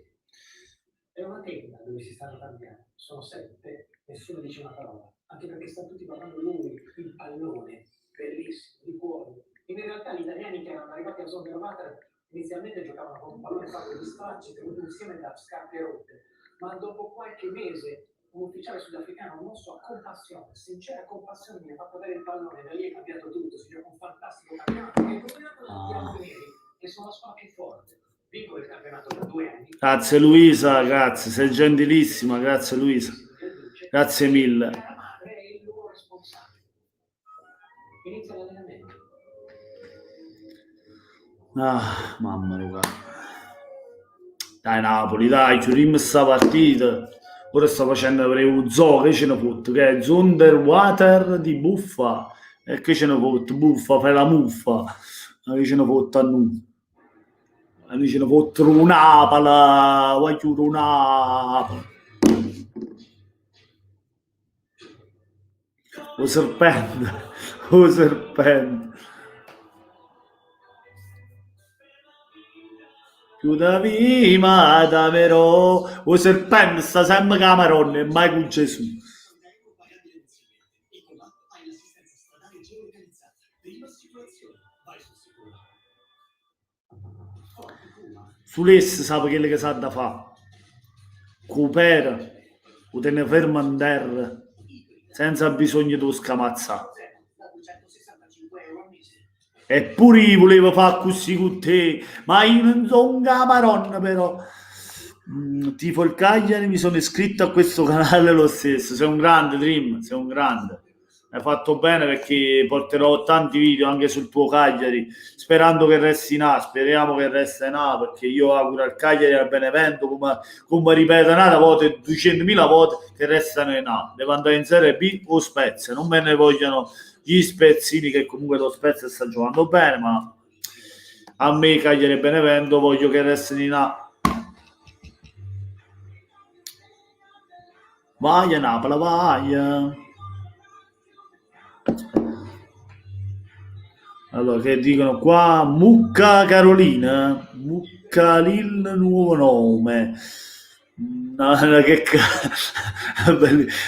È una tenda dove si stanno cambiando. Sono 7, nessuno dice una parola. Anche perché stanno tutti parlando lui, il pallone, bellissimo, di cuore. In realtà gli italiani che erano arrivati a Zonderwater inizialmente giocavano con un pallone fatto di stracci, tenuto insieme da scarpe rotte. Ma dopo qualche mese un ufficiale sudafricano mosso a compassione, sincera compassione, mi ha fatto avere il pallone, da lì è cambiato tutto, si gioca un fantastico campionato. E combinato da bianconeri, che sono la squadra più forte. Vinco il campionato per 2 anni. Grazie Luisa, grazie, sei gentilissima, grazie Luisa. Grazie mille. È il loro responsabile. Inizia l'allenamento. Mamma mia. Dai Napoli, dai, chiudiamo sta partita. Ora sto facendo per un zoo, che ce ne fotte, che è Zonderwater di buffa. E che ce ne fotte, buffa, fai la muffa. Che ce ne fotte a noi. E ce ne fotte un'apala, voglio un'apala. O serpente. Chiudavi ma davvero o serpente sta sempre camarone e mai con Gesù. Sulesse sa quello che sa da fare. Coopera, o te ne ferma in terra senza bisogno di scamazzare. Eppure io volevo fare così con te, ma io non sono un camarone però. Tifo il Cagliari, mi sono iscritto a questo canale lo stesso. Sei un grande Dream, sei un grande. Hai fatto bene perché porterò tanti video anche sul tuo Cagliari, sperando che resti in A, speriamo che resti in A, perché io auguro al Cagliari e al Benevento, come ripeto un'altra volta, 200.000 volte, che restano in A. Devo andare in Serie B o Spezia, non me ne vogliono gli spezzini, che comunque lo Spezia sta giocando bene, ma a me Cagliari e Benevento voglio che restino in A. Vai a Napoli, vai. Allora, che dicono qua? Mucca Carolina, Mucca Lil nuovo nome. No, che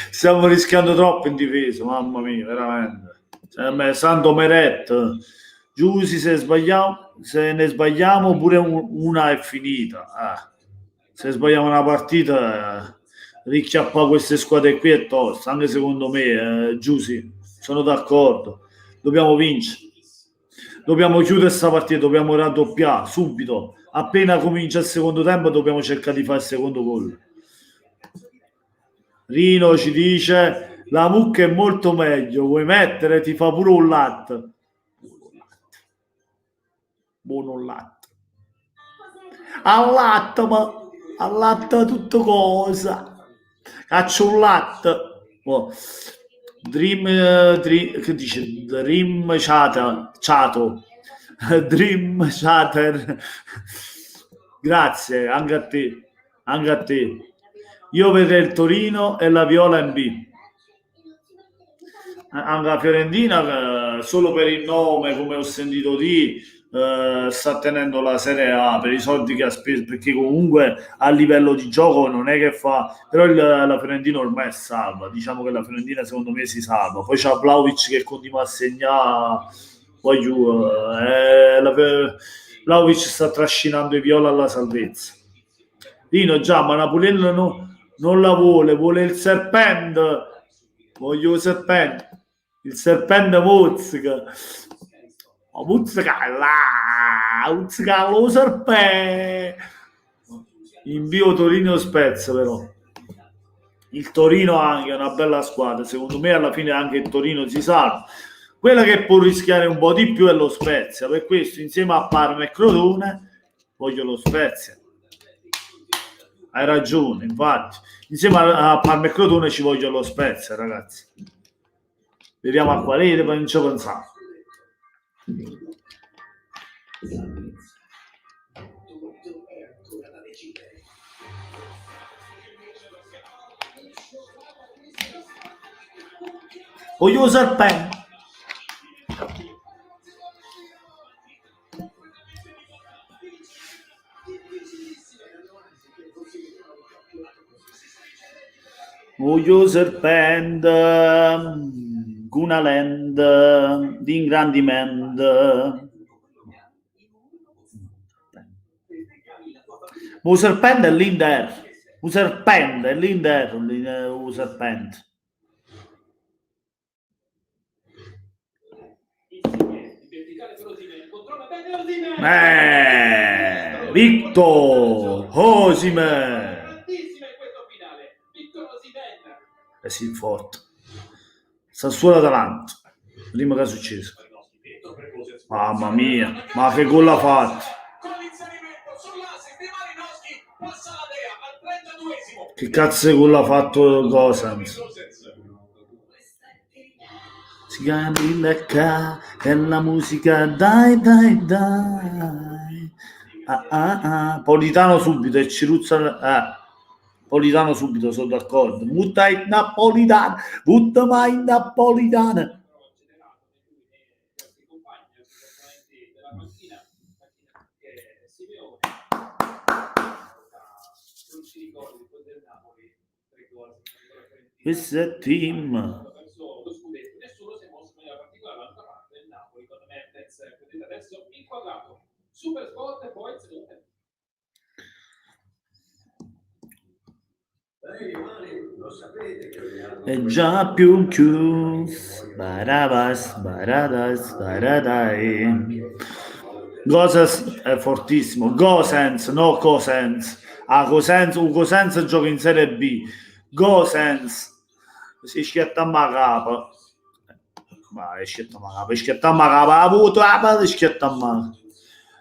stiamo rischiando troppo in difesa, mamma mia, veramente. Santo Meret, Giusy, se ne sbagliamo pure una è finita. Se sbagliamo una partita, ricchiappa queste squadre qui è tosta, anche secondo me, Giusy, sono d'accordo. Dobbiamo vincere. Dobbiamo chiudere questa partita, dobbiamo raddoppiare subito. Appena comincia il secondo tempo dobbiamo cercare di fare il secondo gol. Rino ci dice la mucca è molto meglio, vuoi mettere? Ti fa pure un latte. Buono latte. Al latte, ma al latte tutto cosa? Caccio un latte. Oh. Che dice? Dream Chato. Dream Chatter. Grazie, anche a te. Anche a te. Io vedrei il Torino e la Viola in B. Anche la Fiorentina, solo per il nome, come ho sentito dire, sta tenendo la Serie A per i soldi che ha speso, perché comunque a livello di gioco non è che fa, però la Fiorentina ormai è salva, diciamo che la Fiorentina secondo me si salva, poi c'ha Vlahovic che continua a segnare, poi giù, Vlahovic sta trascinando i viola alla salvezza. Dino già, ma Napolello non la vuole il serpente, voglio il serpente. Il serpente mozzica. Mozzica lo serpente. Invio Torino Spezia però. Il Torino anche è una bella squadra. Secondo me alla fine anche il Torino si salva. Quella che può rischiare un po' di più è lo Spezia. Per questo insieme a Parma e Crotone voglio lo Spezia. Hai ragione, infatti. Insieme a Parma e Crotone ci voglio lo Spezia, ragazzi. Vediamo a quale poi non ci pensare. Voglio serpente. Voglio serpente. Gunaland di ingrandimento. Un serpente è l'Inter. Un serpente è l'Inter. Un serpente. Victor Osimhen. Sì, forte. Sassuolo Atalanta, prima che è successo. Mamma mia, ma che gol ha fatto? Che cazzo di gol ha fatto Gosens? Si chiama è la musica, dai. Politano subito e Ciruzza. Napolitano subito, sono d'accordo. Mutta in napolitana, mutta mai in napolitana. Questo è team. Nessuno si è mosso nella particolare dall'altra parte del Napoli con Mertens, vedete adesso inquadrato. Super spot e poi è già più chiuso. Baradas, baradai. Gosens è fortissimo. Gosens, no Cosens. Cosens gioca in Serie B. Gosens si schiatta a capa. Ma è schiatta a capa. Ha avuto la schiatta a.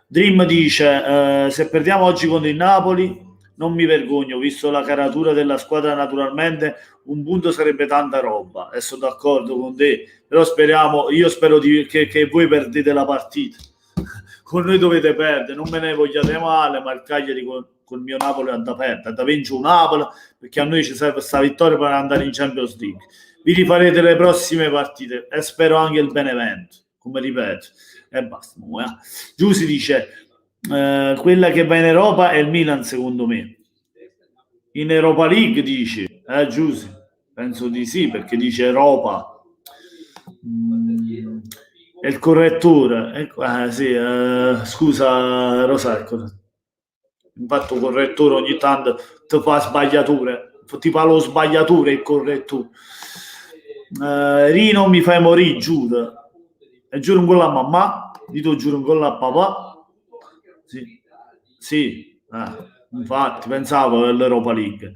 Dream dice se perdiamo oggi contro il Napoli non mi vergogno, visto la caratura della squadra naturalmente un punto sarebbe tanta roba e sono d'accordo con te, però io spero che voi perdete la partita. Con noi dovete perdere, non me ne vogliate male, ma il Cagliari col mio Napoli ha da perdere, ha da vincere un Napoli, perché a noi ci serve questa vittoria per andare in Champions League. Vi rifarete le prossime partite e spero anche il Benevento, come ripeto, e basta. Giusy dice quella che va in Europa è il Milan, secondo me. In Europa League dici? Giusy? Penso di sì, perché dice Europa. è il correttore. Sì, scusa Rosario, infatti il correttore ogni tanto ti fa sbagliature, ti fa lo sbagliature il correttore. Rino mi fai morire, giuro. E giuro con la mamma, io giuro con la papà. Sì. Infatti pensavo all'Europa League.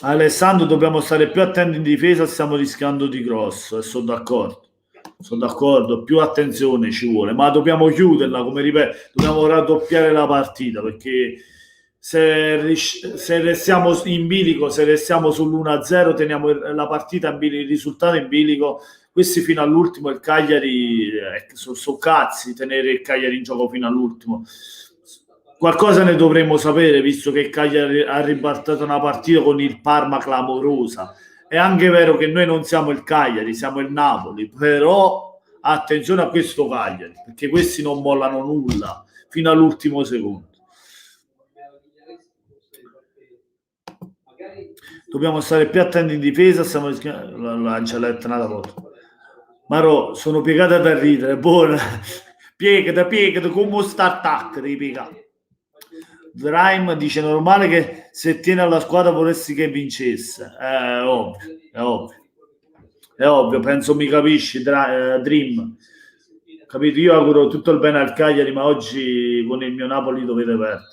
Alessandro, dobbiamo stare più attenti in difesa, stiamo rischiando di grosso e sono d'accordo, più attenzione ci vuole, ma dobbiamo chiuderla, come ripeto, dobbiamo raddoppiare la partita, perché se restiamo in bilico, se restiamo sull'1-0, teniamo la partita in bilico, il risultato in bilico, questi fino all'ultimo, il Cagliari, sono cazzi tenere il Cagliari in gioco fino all'ultimo. Qualcosa ne dovremmo sapere, visto che il Cagliari ha ribaltato una partita con il Parma clamorosa. È anche vero che noi non siamo il Cagliari, siamo il Napoli, però attenzione a questo Cagliari, perché questi non mollano nulla fino all'ultimo secondo. Dobbiamo stare più attenti in difesa, stiamo rischiando l'Angeletta nata volta. Maro, sono piegata da ridere, buona. Piegata, come sta attacco, devi piegare. Drime dice normale che se tiene alla squadra vorresti che vincesse. È ovvio, penso mi capisci, Dream. Capito? Io auguro tutto il bene al Cagliari, ma oggi con il mio Napoli dovete perdere.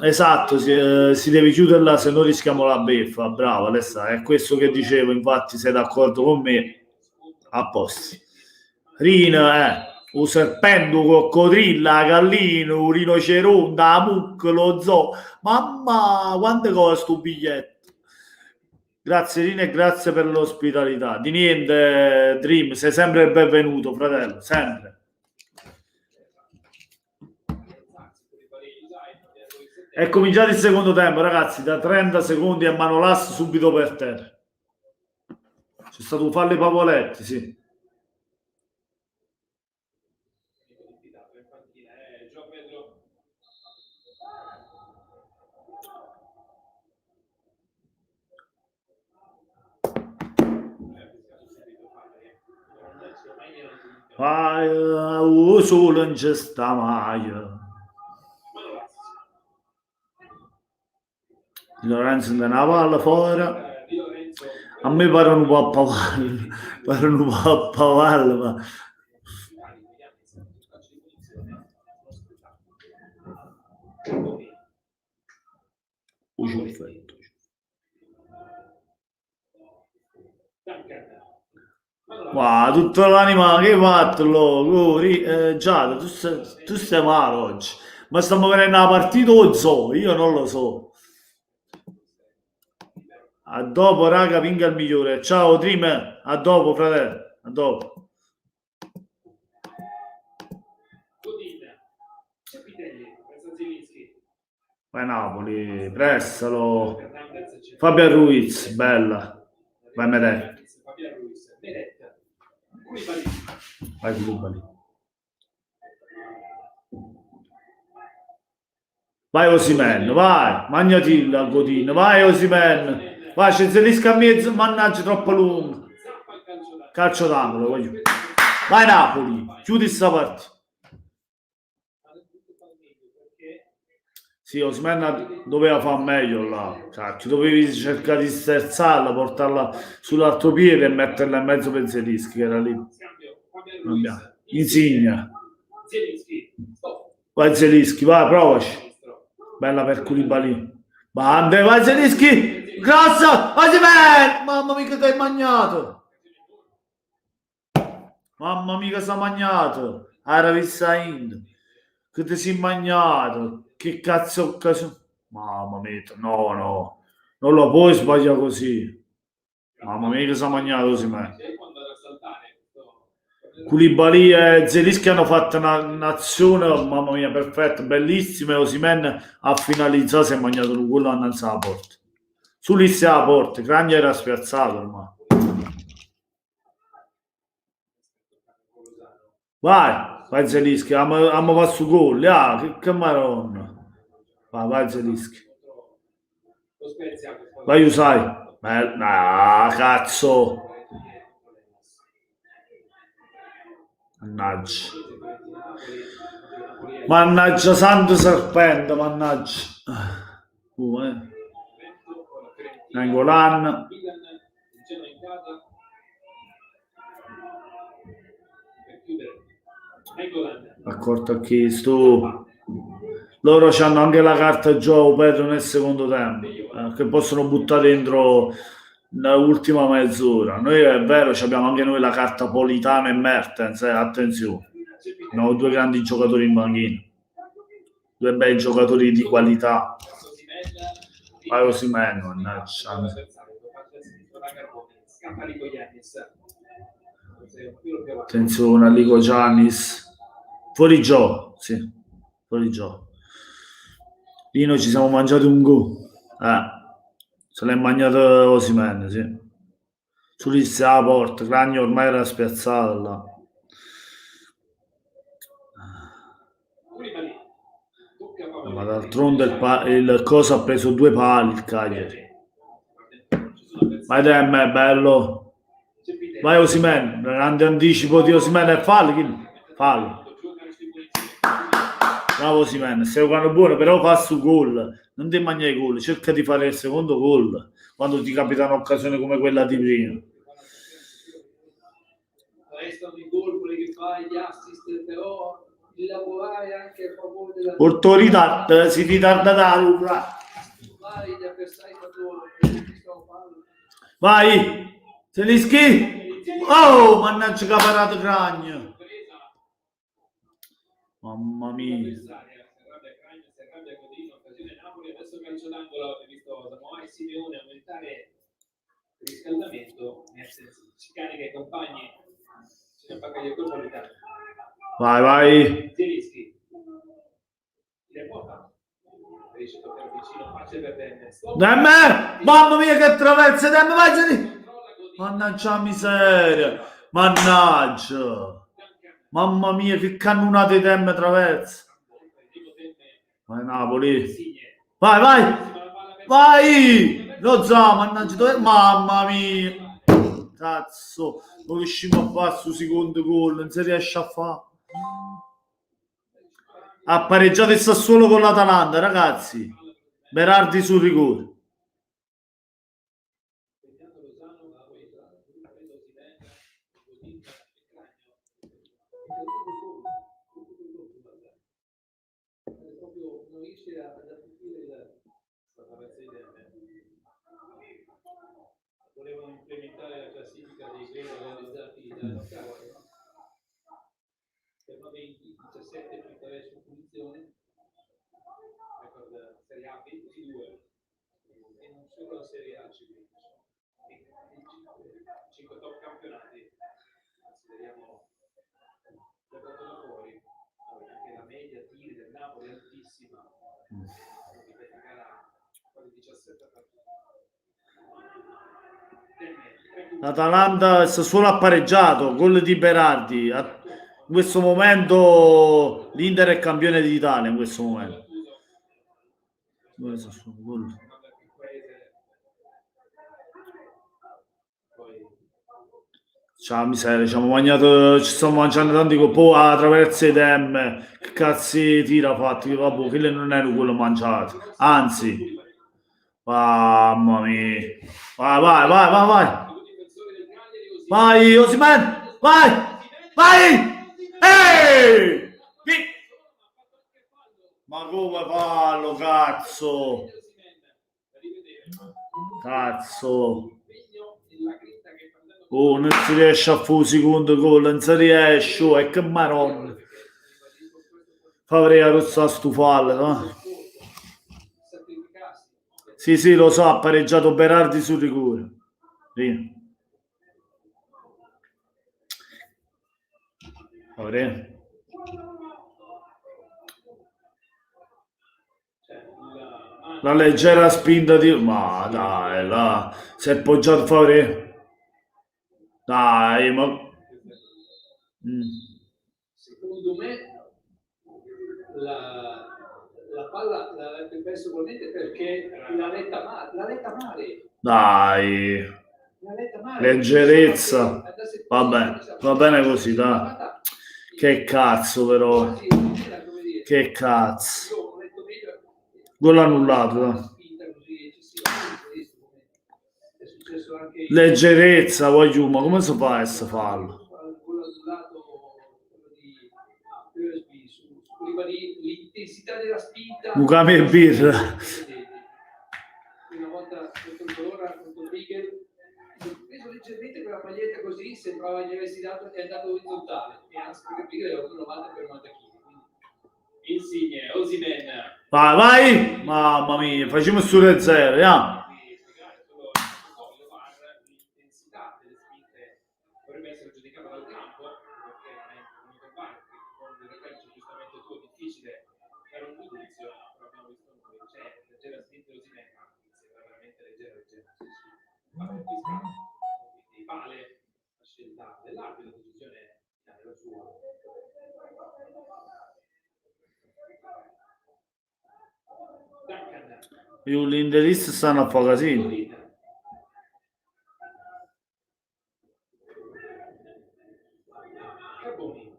Esatto, si deve chiuderla, se no rischiamo la beffa. Bravo Alessà, è questo che dicevo, infatti sei d'accordo con me, a posto. Rina, un serpente, coccodrilla, gallino, un rinoceronte, la mucca, lo zoo. Mamma, quante costa un biglietto? Grazie Rina e grazie per l'ospitalità. Di niente, Dream, sei sempre il benvenuto, fratello, sempre. È cominciato il secondo tempo, ragazzi, da 30 secondi a Manolas subito per terra. C'è stato un fallo ai Pavoletti, sì. Solo non c'è sta mai. Lorenzo da una palla fuori. A me pare un po' a pavallo, ma wow, tutta l'anima che hai fatto, Giada, tu stai male oggi, ma stiamo vedendo la partita o so? Io non lo so. A dopo, raga, vinca il migliore. Ciao, Dream, a dopo, fratello, a dopo. Vai Napoli, prestalo. Fabio Ruiz, bella. Vai Medè. Vai Koulibaly. Vai Osimhen, vai, magnati la Godin, vai Osimhen, vai, c'è Zelisca a mezzo, mannaggia troppo lungo. Calcio d'angolo, voglio. Vai Napoli, chiudi sta partita. Sì, Osimhen doveva fare meglio là, cacchio, dovevi cercare di sterzarla, portarla sull'altro piede e metterla in mezzo per Zelischi, che era lì. Insignia. Vai Zelischi, vai, provaci. Bella per Koulibaly. Bande, vai Zelischi! Grossa! Osimhen! Mamma mia che ti hai magnato! Mamma mia che si è magnato! Aravissain! Che ti sei magnato! Che cazzo occasione! Mamma mia, no, non lo puoi sbagliare così. Mamma mia che si è magnato Osimhen. Koulibaly e Zelischi hanno fatto un'azione, mamma mia, perfetta, bellissima, e Osimhen ha finalizzato, si è mangiato un gol annanzi alla porta. Sull'isse alla porta, Cragna era spiazzato ormai. Vai Zelischi, abbiamo fatto su gol, che maronna. Vai Zelischi. Vai Usai. Cazzo. Mannaggia. Mannaggia, santo serpente, mannaggia. Nangolan. Accorto a chi sto. Loro hanno anche la carta gioco per nel secondo tempo, che possono buttare dentro l'ultima mezz'ora. Noi è vero, abbiamo anche noi la carta Politano e Mertens, attenzione. Abbiamo due grandi giocatori in panchina, due bei giocatori di qualità. Vai Osimhen, mannaggia. Attenzione a Lico Giannis. Fuori gioco, sì, fuori gioco. Lì noi ci siamo mangiati un gol. Se l'è mangiato Osimhen, sì. Sull'Isse la porta, Cragno ormai era spiazzato là. Ma d'altronde il cosa ha preso 2 pali il Cagliari. Vai Demme, è bello. Vai Osimhen, grande anticipo di Osimhen e fallo. Bravo Osimhen, stai giocando buono, però fa su gol. Non ti mangiare i gol, cerca di fare il secondo gol quando ti capita un'occasione come quella di prima. Restano i gol, quelli che fai, gli assist, però il lavorare anche a favore della Autorità, si ritarda da Lucra. gli avversari Vai, Zelinski. Oh, mannaggia che ha parato Cragno. Mamma mia. Adesso calcio d'angolo, ho visto Samoa e Simeone aumentare il riscaldamento, si carica i compagni, si appagga il colpo all'Italia. Vai. Zelinski. Riesce a toccare vicino, faccia per Demme. Demme! Mamma mia che attraversa, Demme, vai! Mannaggia miseria. Mannaggia. Mamma mia che cannonate Demme traversa. Vai Napoli. Vai! Lo so, mannaggia dove... Mamma mia. Cazzo, non riusciamo a fare su secondo gol, non si riesce a fare. Ha pareggiato il Sassuolo con l'Atalanta, ragazzi. Berardi sul rigore. Volevano implementare la classifica dei gol realizzati dal Cagliari. Per 20, 17 più 3 su punizione, record Serie A 22 e non solo la Serie A 5 top campionati, consideriamo la porta da fuori, poi anche la media tiri del Napoli è altissima, quindi gara quasi 17 partite. L'Atalanta Sassuolo ha pareggiato, gol di Berardi. In questo momento l'Inter è campione d'Italia in questo momento. Ciao miseria, ci stiamo mangiando tanti poi attraverso i Demme. Che cazzo tira fatti? Vabbè, quelli non erano quello mangiato. Anzi, mamma mia. Vai. Vai, Osimhen, vai! Ehi! Ma come fallo, cazzo? Oh, non si riesce a fare un secondo gol, non si riesce, oh, è che maronna. Favrei a rossa stufalla, no? Sì, lo so, ha pareggiato Berardi sul rigore. Sì. La leggera spinta di... Ma dai, là, si è poggiato Favre. Dai, ma... Secondo me la palla l'ha perso probabilmente perché l'ha letta male. Dai, leggerezza. Vabbè, va bene così, dai. Che cazzo però. Quasi era, come dire, Che cazzo. io ho letto meglio. Gol annullato. Una spinta così eccessiva, è successo anche in Leggerezza, voglio, ma come si fa a essere fallo? quello annullato, quello di Husby su Koulibaly, l'intensità della spinta. Mucami e birra. Una volta contro l'ora, contro Bigel, ho preso leggermente quella maglietta così, sembrava gli avessi dato che è andato orizzontale, e anzi perché Bigel era 1,90 per 90 kg. Insigne, Osimhen. Vai, vai! Mamma mia, facciamo su 0, yeah. L'intensità delle spinte dovrebbe essere giudicata dal campo, perché non è venuto in parte, con il calcio giustamente tu è difficile dare un giudizio, però abbiamo visto noi, c'è leggera spinta Osimhen, ma sembra veramente leggera. Vabbè, quindi vale la scelta dell'arbitro, la decisione finale la sua. Duncan. Io gli interisti stanno a fare casino. Carboni.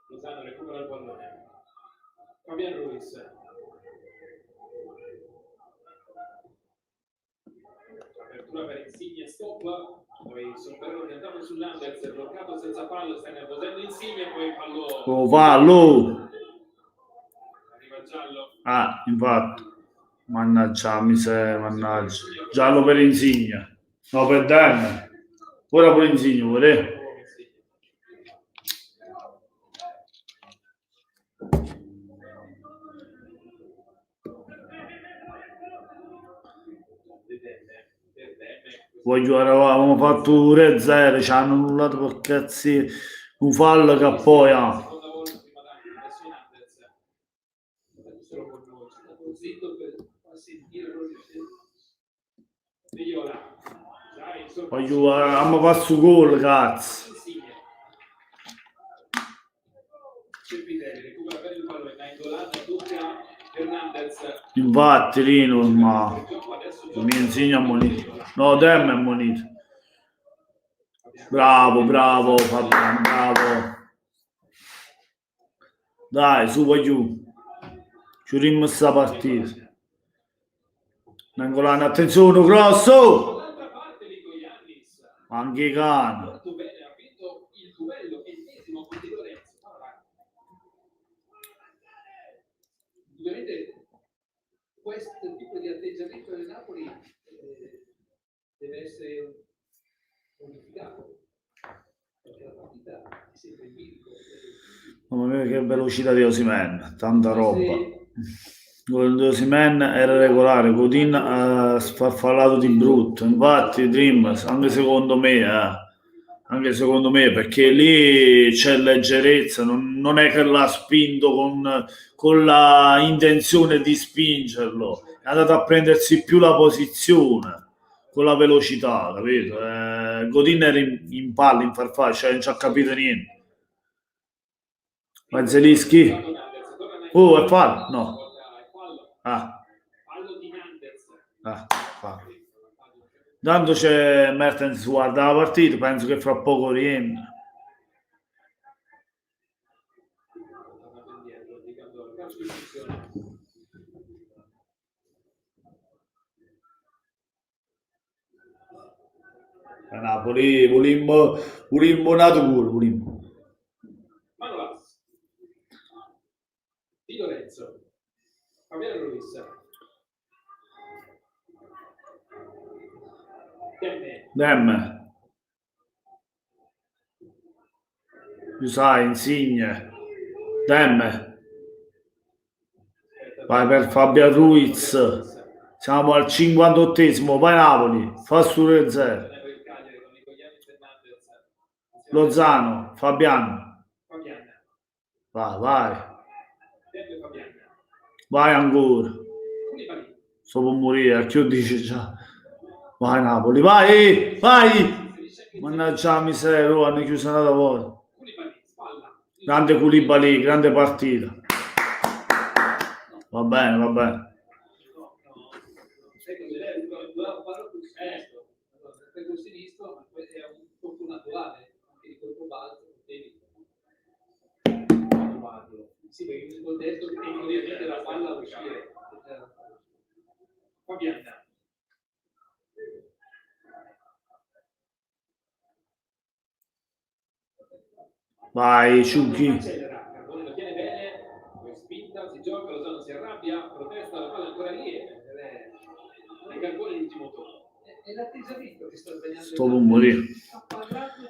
Lozano recupera il pallone. Fabian Ruiz. Apertura per Insigne, stop. Poi Sombrero andato sull'Anders, bloccato senza fallo, sta nervosendo Insigne, poi fallo. Oh, fallo! Arriva il giallo. Ah, infatti. Mannaggia, miseria, mannaggia. Giallo per Insigne. No, per Demme. Ora per Insigne, vuole? Voglio, avevamo fatto 0, ci hanno annullato per cazzi un fallo che poi ha. Voglio, abbiamo fatto gol, cazzo. Infatti, Rino, ma mi insegna a monito. No, Dem è monito. Bravo, bravo, Fabian, bravo. Dai, su, voglio. Chiudiamo sta partita. Nangolano, attenzione, grosso! Anche i cani. Ha vinto il duello ennesimo con Di Lorenzo. Ovviamente questo tipo di atteggiamento del Napoli deve essere modificato, perché la partita è sempre in bilico. Mamma mia, che velocità di Osimhen, tanta roba. Gol di Osimhen era regolare, Coutinho ha sfarfallato di brutto, infatti Dreams, anche secondo me, perché lì c'è leggerezza, non è che l'ha spinto con la intenzione di spingerlo, è andato a prendersi più la posizione con la velocità, capito? Coutinho era in palla, in farfalla, cioè non ci ha capito niente. Mazzelischi, oh, è fallo? No. Tanto c'è Mertens, guarda la partita, penso che fra poco rientra. A Napoli volimmo nato gol, volimmo. Manolas. Di Lorenzo. Fabian Ruiz. Demme. Usai, Insigne. Demme. Vai per Fabian Ruiz. Siamo al 58esimo, vai Napoli. Fa su 0. Lozano, Fabiano. Vai. Vai ancora. Sto per morire, chi dice già. Vai Napoli, vai! Mannaggia la miseria, hanno chiuso una volta. Grande Koulibaly, grande partita. Va bene. Per sinistro, ma poi è un po' naturale, anche di colpo balzo. farlo. Sì, perché in quel contesto ovviamente la palla a uscire. Fabian. Vai, Ciuchi. Accelera, Carbone lo tiene bene, poi spinta, si gioca, Lozano si arrabbia, protesta, la palla è ancora lì e Carbone l'ultimo tocco. È l'atteggiamento che sta sbagliando. Sto rumore. Ha parlato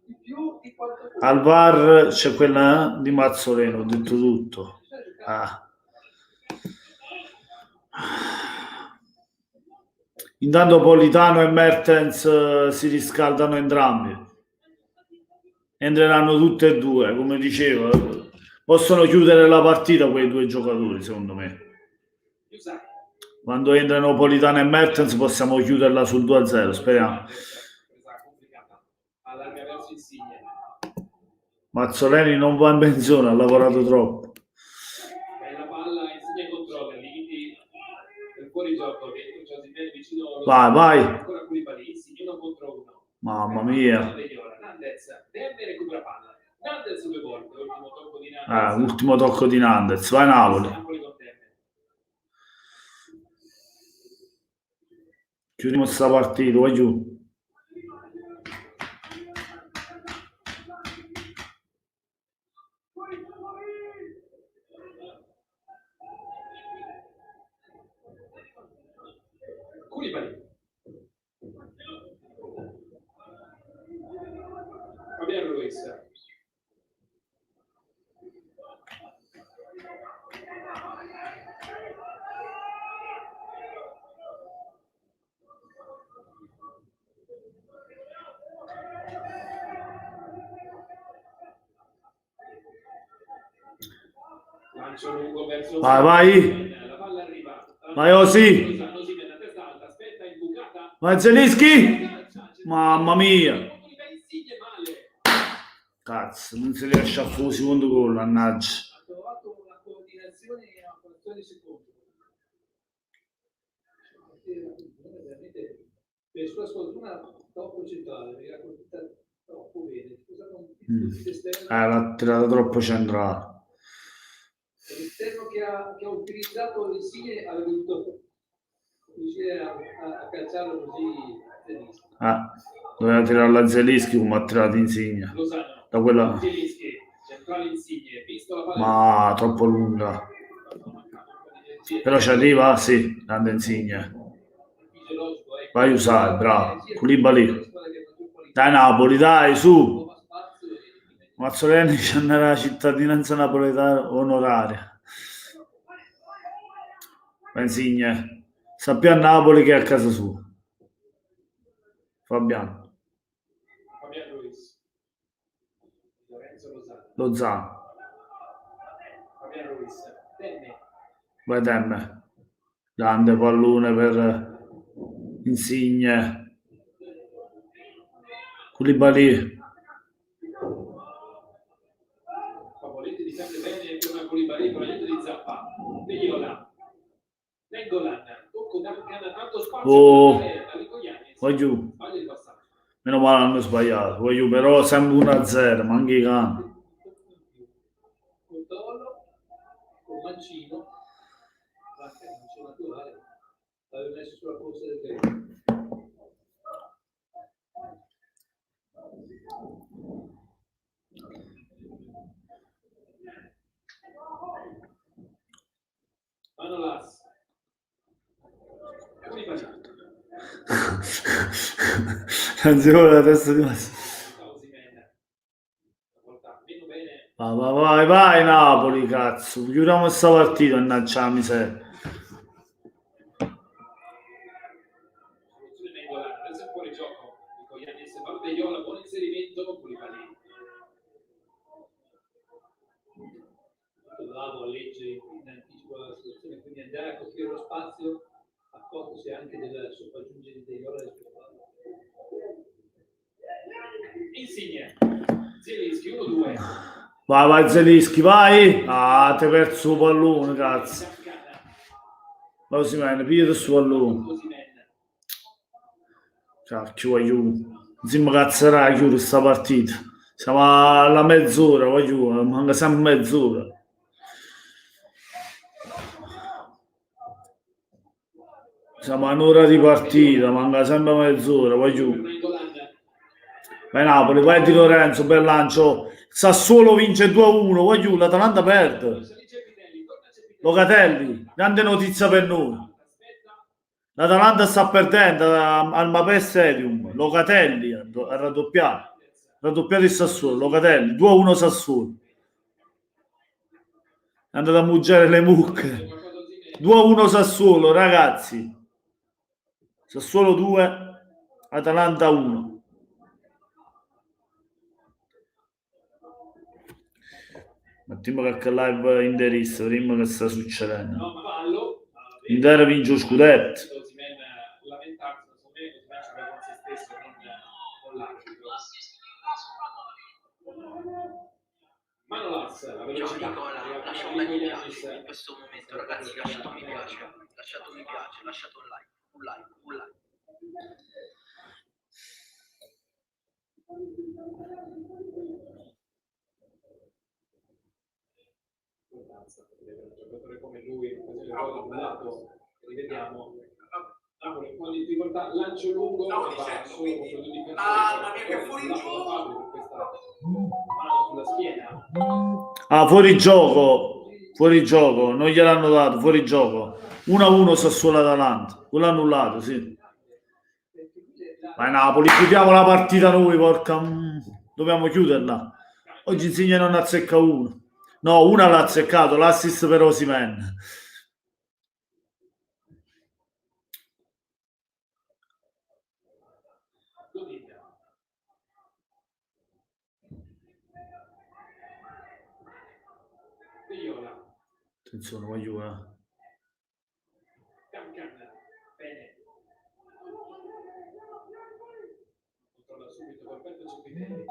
di più di quanto... Al VAR c'è quella di Mazzoleno, ho detto tutto. Ah. Intanto Politano e Mertens si riscaldano entrambi. Entreranno tutte e due, come dicevo. Possono chiudere la partita quei due giocatori, secondo me. Quando entrano Politano e Mertens possiamo chiuderla sul 2-0, speriamo. Mazzoleni non va in pensione, ha lavorato troppo. La palla Insigne controlla, limiti per fuori gioco, dentro vicino. Vai. Ancora Koulibaly, Insigne 1 contro 1. Mamma mia. Nandez deve recupera palla. Nandez 2 volte, ultimo tocco di Nandez. Ultimo tocco di Nandez, vai Napoli. Chiudiamo questa partita, vai giù. Koulibaly. Fabian Ruiz. Lancio lungo verso Vai. La palla arriva. Vai Osi. Vai Zelinski. Mamma mia. Cazzo, non si riesce a fare un secondo gol, mannaggia. Ha trovato una coordinazione a frazione di secondo. Veramente per sua sfortuna troppo centrale, era colpita troppo bene. L'ha tirata troppo centrale. L'esterno che ha utilizzato Insigne aveva dovuto riuscire a calciarlo così. Doveva tirare la Zelinski come ha tirato Insigne. Da quella... Ma troppo lunga. Però ci arriva, sì, grande Insigne. Vai usare, bravo. Koulibaly. Dai Napoli, dai, su. Mazzoleni c'è nella cittadinanza napoletana onoraria. Insigne. Sappia a Napoli che è a casa sua. Fabian Ruiz. Lozano. Fabian Ruiz. Vai Temme. Grande pallone per Insigne. Koulibaly. Favoletti difende bene con Koulibaly, progetto di Zappa. Vegliola. Nengolan. Tocco da tanto spazio. Vai giù. Meno male hanno sbagliato. Vai giù, però sempre 1-0, ma anche i cani. Controllo con Mancino. Mancino naturale. L'aveva messo sulla corsa del tempo. Manolas. Anzi, la testa di vai Napoli, cazzo. Chiudiamo questa partita, mannaggia la miseria. Fuori gioco. Vegliola, buon inserimento, Koulibaly. Bravo a leggere in anticipo la situazione, quindi andare a coprire lo spazio, accorgersi anche del sopraggiungere dei gol del Insigne. Zelinski 1-2. Vai Zelinski, vai. Ti perso il pallone, cazzo. Vai Osimhen, piglia il suo pallone. Cacchio, vai giù. Insieme cazzerai chiude questa partita. Siamo alla mezz'ora, voglio, manca sempre mezz'ora. Siamo a un'ora di partita, manca sempre mezz'ora, voglio. Vai Napoli, vai Di Lorenzo, bel lancio. Sassuolo vince 2-1, voglio, l'Atalanta perde. Locatelli, grande notizia per noi. L'Atalanta sta perdendo al Mapei Stadium. Locatelli ha raddoppiato. Raddoppiato il Sassuolo, Locatelli, 2-1 Sassuolo. È andato a muggiare le mucche. 2-1 Sassuolo, ragazzi. Sassuolo 2, Atalanta 1. Mettiamo che live interista, vediamo che sta succedendo. Inter vince lo scudetto. Ciao Nicola, lascia un bel mi piace in questo momento, ragazzi, lasciate un mi piace, lasciate un mi piace, lasciate un like, un like, un like. Un giocatore come lui, rivediamo. Napoli con difficoltà, lancio lungo, mamma mia, che fuori gioco! Mano sulla schiena. Ah, fuori gioco, non gliel'hanno dato, fuori gioco. 1-1 Sassuolo Atalanta, quello annullato, sì. Vai Napoli, chiudiamo la partita noi, porca. Dobbiamo chiuderla. Oggi Insigne non azzecca uno. No, una l'ha azzeccato, l'assist per Osimhen. Attenzione, voglio. Bene. Controlla subito, perfetto, Cepitelli.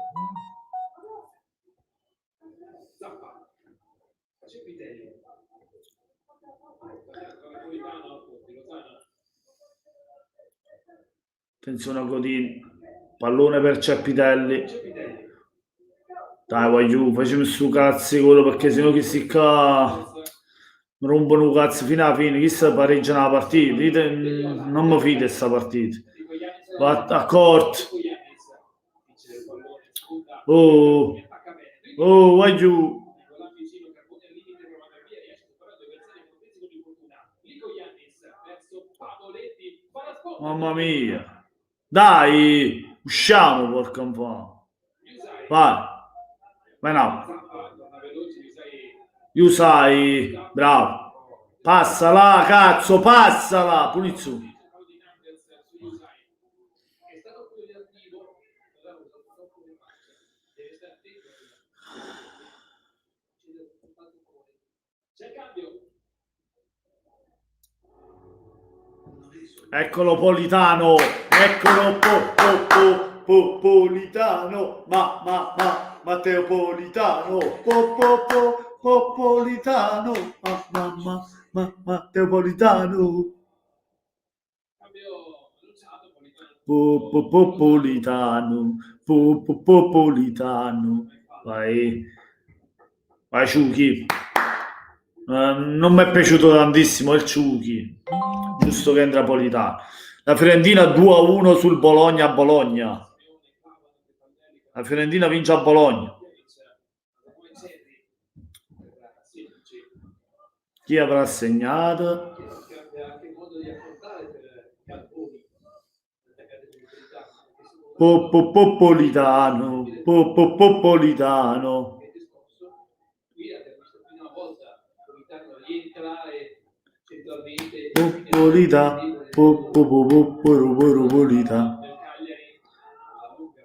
Zappa. Cepitelli. Attenzione a Godin. Pallone per Cepitelli. Dai, voglio, facciamo su cazzi quello perché sennò chi si qua rompono cazzo fino alla fine, chi sta pareggiano la partita. Dite, non mi fide sta partita. Va a corto. Oh, voglio. Mamma mia. Dai, usciamo porca un po'. Vai. Vai Napoli. Usai, bravo. Passala, cazzo, passala. Punizione. Eccolo Politano, eccolo Politano, Matteo Politano, Politano, Matteo Politano, Politano, vai Ciuchi. Non mi è piaciuto tantissimo il Ciuchi, giusto che entra Politano. La Fiorentina 2-1 sul Bologna a Bologna. La Fiorentina vince a Bologna. Chi avrà segnato? Politano. Polita.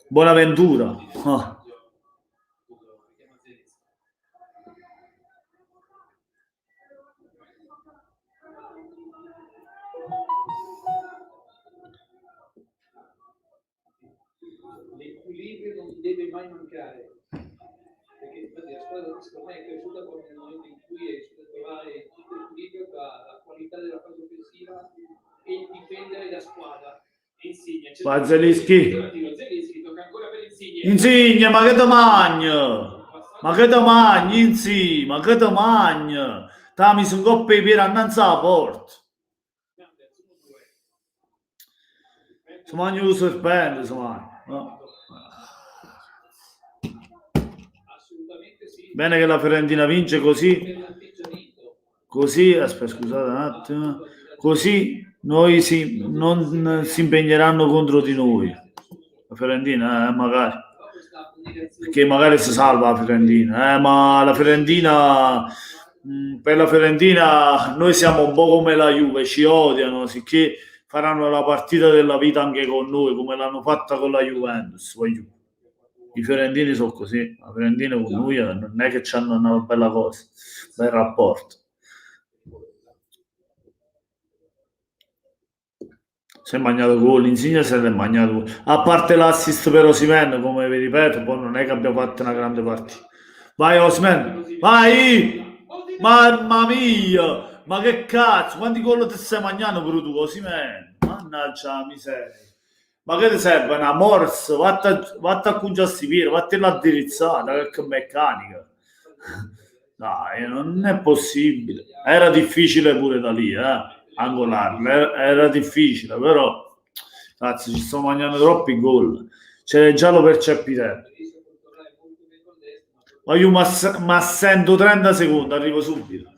Buonaventura. L'equilibrio non deve mai mancare, perché infatti la squadra secondo me è cresciuta proprio nel momento in cui è riuscita a trovare tutto l'equilibrio tra la qualità della fase offensiva e il difendere la squadra. Insigne, Zelinski tocca ancora per Insigne. Insigne, ma che te magna? Ma che te magni, insigne, ma che te magna? Tami su coppa di piede annanzi alla porta. Si mangia un serpente, si mangia. No? Assolutamente sì. Bene che la Fiorentina vince così. Nell'atteggiamento. Così, aspetta, scusate un attimo. Così non si impegneranno contro di noi. La Fiorentina, magari. Perché magari si salva la Fiorentina, ma la Fiorentina, per la Fiorentina noi siamo un po' come la Juve, ci odiano, sicché faranno la partita della vita anche con noi, come l'hanno fatta con la Juventus. I fiorentini sono così, la Fiorentina con noi non è che hanno una bella cosa, bel rapporto. Si è mangiato gol, Insigne se l'è mangiato gol. A parte l'assist per Osimhen, come vi ripeto, poi non è che abbia fatto una grande partita. Vai Osimhen, vai! Mamma mia! Ma che cazzo, quanti gol ti stai mangiando per tu Osimhen? Mannaggia la miseria. Ma che ti serve una morsa? Vatta a cugiarsi piede, vatti l'addirizzata, che meccanica. Dai, non è possibile. Era difficile pure da lì, angolarlo. Era difficile, però cazzo, ci sto mangiando troppi gol. C'è il giallo per Cepitello. Ma io mi assento 30 secondi, arrivo subito.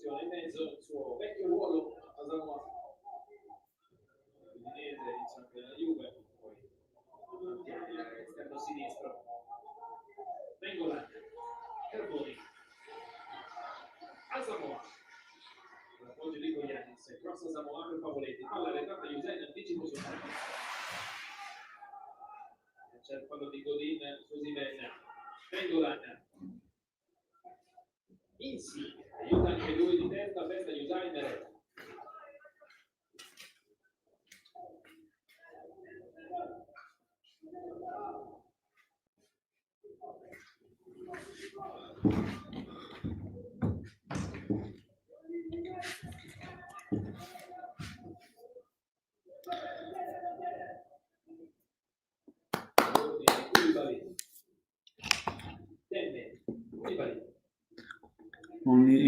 In mezzo il suo vecchio ruolo a Samoa. Udinese, diciamo della Juve, poi esterno sinistro. Vengola, Carboni, a Samoa. L'appoggio di Goianis, cross a Samoa per Pavoletti, palla arretrata Usain, anticipo sul campo. C'è il fallo di Godin su Osimhen. Vengola. Insigne, aiuta anche lui di testa a testa Usain.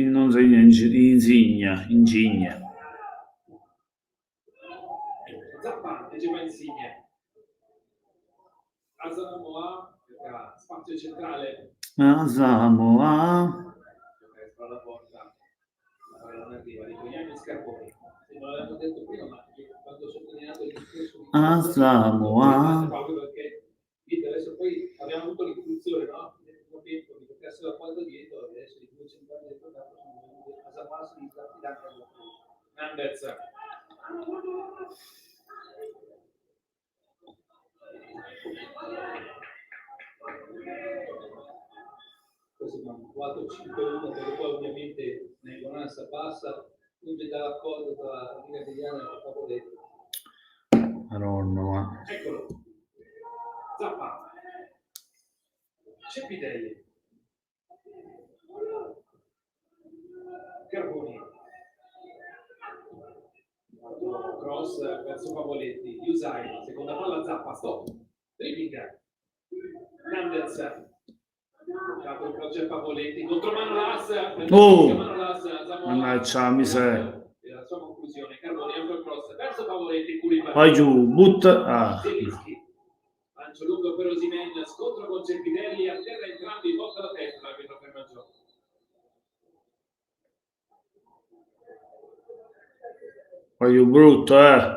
Non segna Insigne. Zappa, leggeva Insigne. Asamoah, spazio centrale. Samoa. Giocare la porta. Non arriva, di Goianis Carboni. Non l'abbiamo detto prima, ma quando ho sottolineato il discorso di Samoa. perché adesso poi abbiamo avuto l'intuizione, no? Nel primo tempo di giocarsi la palla dietro, adesso i due centrali del campo sono venuti a Samoa, si sta tirando alla Nandez. Questo è un 4-5-1 perché poi ovviamente Nengonanza passa, quindi dà l'accordo tra la Liga Italiana e il Pavoletti. Madonna. Eccolo. Zappa. Cepitelli. Carboni. Cross verso Pavoletti. Usain. Seconda palla Zappa. Stop. Dribbling. Nandez. Capo il croce a Pavoletti. Contromano Las. Mannaggia la miseria. La sua conclusione. Carboni ampio il cross verso Pavoletti. Koulibaly. Vai giù, butta. Zelinski. Lancio lungo per Osimhen, scontro con Cepitelli, a terra entrambi, botta la testa, l'arbitro ferma il gioco. Voglio brutto,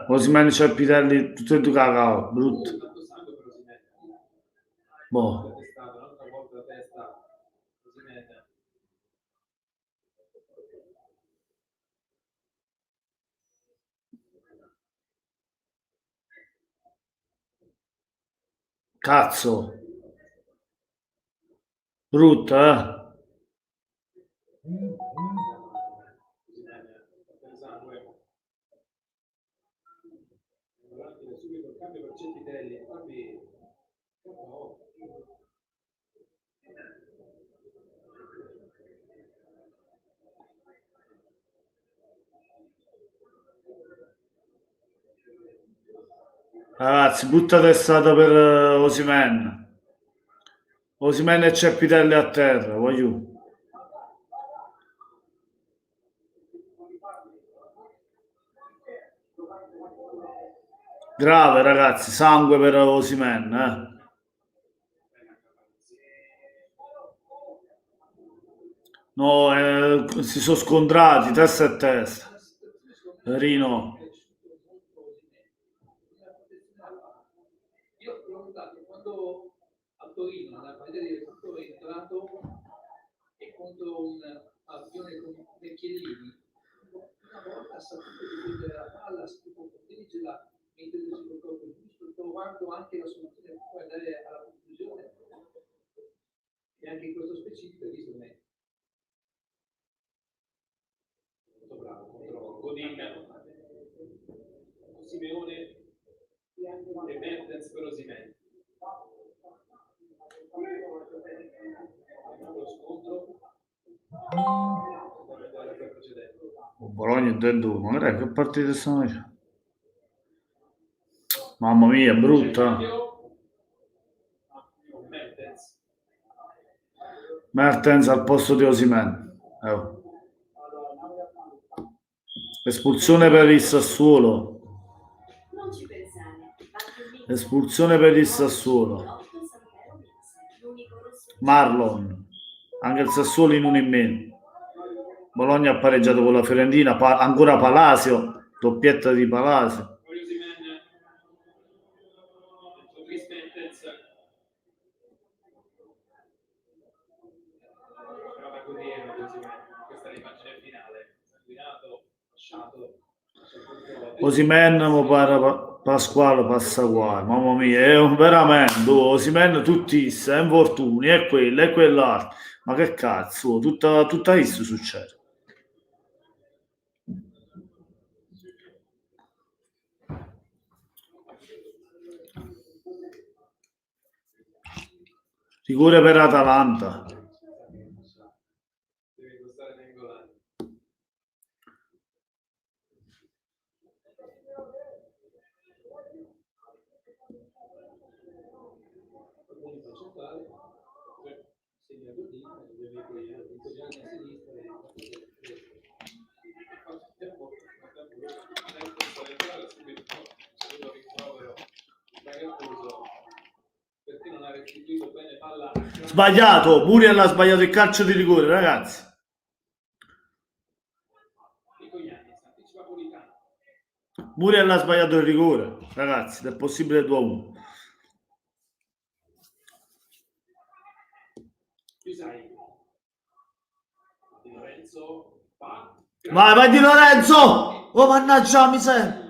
Osimhen Cepitelli, tutto e due cacao, brutto. Tanto sangue per Osimhen. Boh. Un'altra volta la testa, Osimhen. Cazzo. Brutta, Subito il cambio per Cepitelli, entrambi. Ragazzi, brutta testata per Osimhen. Osimhen e Cepitelli a terra, voglio. Grave, ragazzi, sangue per Osimhen, No, si sono scontrati testa a testa. Rino. Io l'ho notato quando a Torino, nella partita di recupero, è entrato e contro un avione con dei Chiellini, una volta ha saputo difendere la palla, ha saputo proteggerla, mettere sul corpo giusto, trovando anche la soluzione per poi andare alla conclusione. E anche in questo specifico hai visto me. Molto bravo, contro Godin, Simeone e Mertens per Osimhen. Lo scontro precedente. Bologna intendo, magari che partite sono? Mamma mia, brutta. Mertens al posto di Osimhen. Espulsione per il Sassuolo. Non ci pensare. Espulsione per il Sassuolo. Marlon. Anche il Sassuolo in uno in meno. Bologna ha pareggiato con la Fiorentina. Ancora Palacio. Doppietta di Palacio. Osimhen, Pasquale passa qua, mamma mia, è veramente Osimhen tutti infortuni, è quello e quell'altro, ma che cazzo, tutta questo succede. Rigore per Atalanta. Sbagliato, Muriel ha sbagliato il calcio di rigore, ragazzi. Muriel ha sbagliato il rigore, ragazzi, è possibile 2-1. Vai Di Lorenzo! Oh mannaggia la miseria!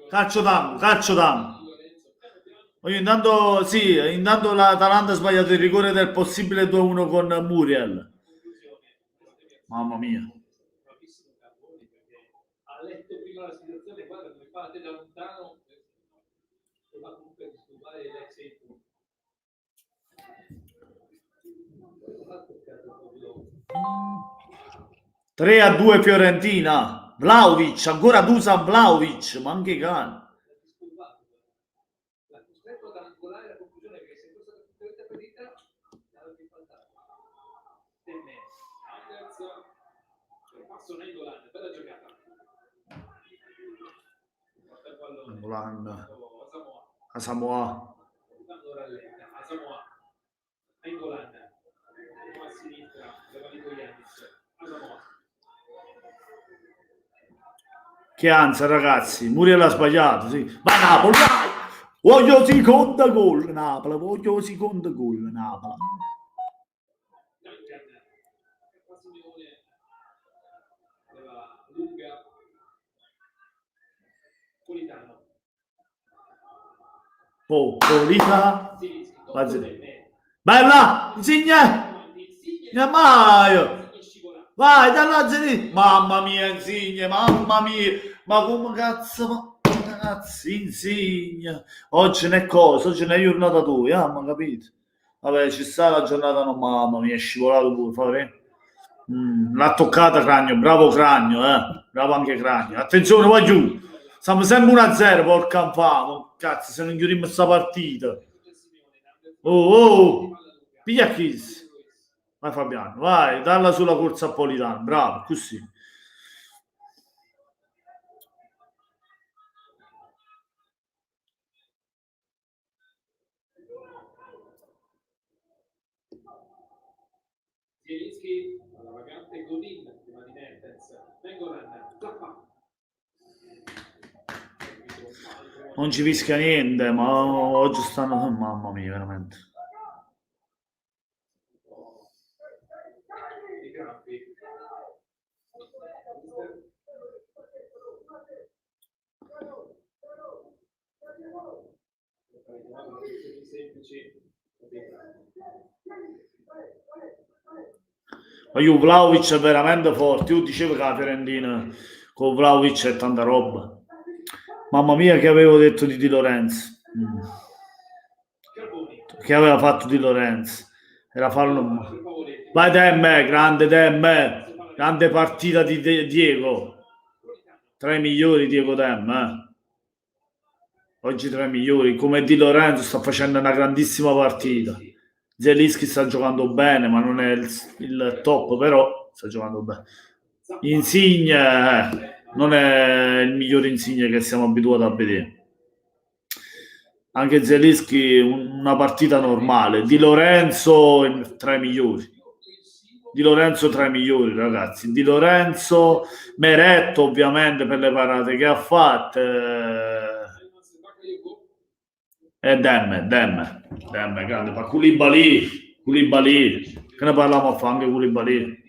Calcio d'angolo. Intanto l'Atalanta ha sbagliato il rigore del possibile 2-1 con Muriel. Mamma mia. Ha letto prima la situazione, guarda come fate da lontano e va comunque a disturbare l'ex Eto. 3-2 Fiorentina. Vlahovic, ancora Dusan Vlahovic, ma anche cane. L'ha costretto ad angolare la conclusione che se questa è partita l'avrebbe faltato. Tenne, Anders, passo Nengolan, bella giocata. Nengolan. Asamoah. Asamoah. Nengolan. A sinistra, Giovanni Yanis. Asamoah. Che ansia, ragazzi. Muriel ha sbagliato, sì. Ma Napoli, vai! Voglio secondo gol, Napoli. Voglio secondo gol, Napoli. Lunga. Politano. Politano. Bella! Insigne! Mai! Vai, dalla Zeni! Mamma mia, Insigne, mamma mia! Ma come cazzo? Ragazzi, Insigne! Oggi n'è cosa, oggi n'è giornata tua, ma capito? Vabbè, ci sta la giornata, no, mamma mia, è scivolato pure, fare. L'ha toccata Cragno, bravo Cragno, bravo anche Cragno. Attenzione, vai giù! Siamo sempre 1-0, porca famo. Cazzo, se non chiudiamo questa partita. Oh, piglia Kiss. Vai Fabiano, vai, dalla sulla corsa a Politano, bravo, così. Zielinski alla vagante Godin prima di Mertens. Vengolan, Zappa. Non ci fischia niente, ma oggi stanno... Mamma mia, veramente. I Grampi. Semplici. Ma io Vlahovic è veramente forte. Io dicevo che la Fiorentina con Vlahovic è tanta roba. Mamma mia, che avevo detto di Di Lorenzo. Che aveva fatto Di Lorenzo. Era farlo... Vai Demme, grande partita di Diego. 3 migliori Diego Demme. Oggi 3 migliori. Come Di Lorenzo sta facendo una grandissima partita. Zielinski sta giocando bene, ma non è il top, però sta giocando bene. Insigne non è il migliore Insigne che siamo abituati a vedere. Anche Zielinski una partita normale. Di Lorenzo 3 migliori. Di Lorenzo 3 migliori, ragazzi. Di Lorenzo, Meretto ovviamente per le parate che ha fatte. E Demme, grande. Ma Koulibaly, che ne parliamo a fare anche Koulibaly?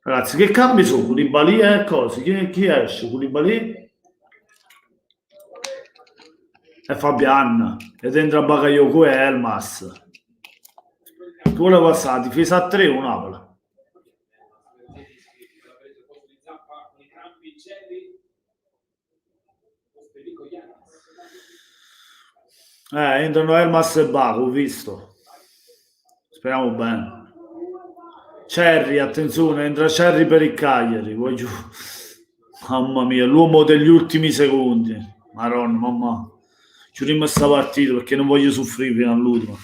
Ragazzi, che cambi sono? Koulibaly e cose? Chi esce? Koulibaly? E Fabian. Ed entra Bakayoko e Elmas. Che vuole passare? Difesa a 3 o Napoli? Entrano Elmas e Baco, ho visto. Speriamo bene. Cerri, attenzione, entra Cerri per il Cagliari. Voglio... Mamma mia, l'uomo degli ultimi secondi. Maronna, mamma. Chiudiamo questa partita perché non voglio soffrire fino all'ultimo.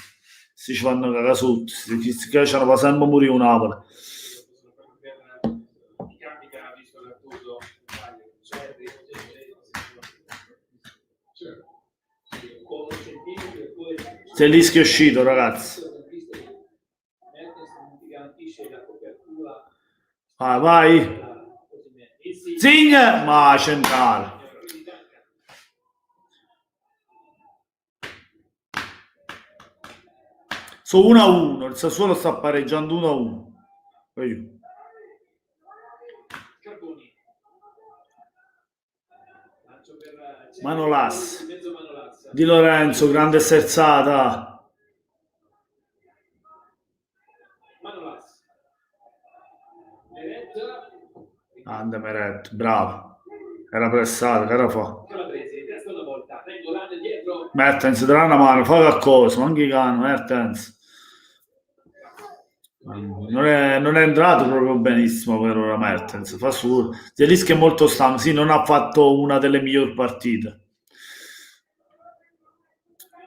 Si ci fanno cagare sotto. Si cacciano sempre a morire un Napoli. Zielinski è uscito, ragazzi. Vai. Zing, ma centrale. Sono 1-1, il Sassuolo sta pareggiando 1-1. Manolas. Di Lorenzo, grande sterzata. Grande Meret, bravo. Era pressato, che era fa? Mertens, dà una mano, fa qualcosa, anche i cani, Mertens. Non è entrato proprio benissimo per ora Mertens, fa su. Zielinski è molto stanco, sì, non ha fatto una delle migliori partite.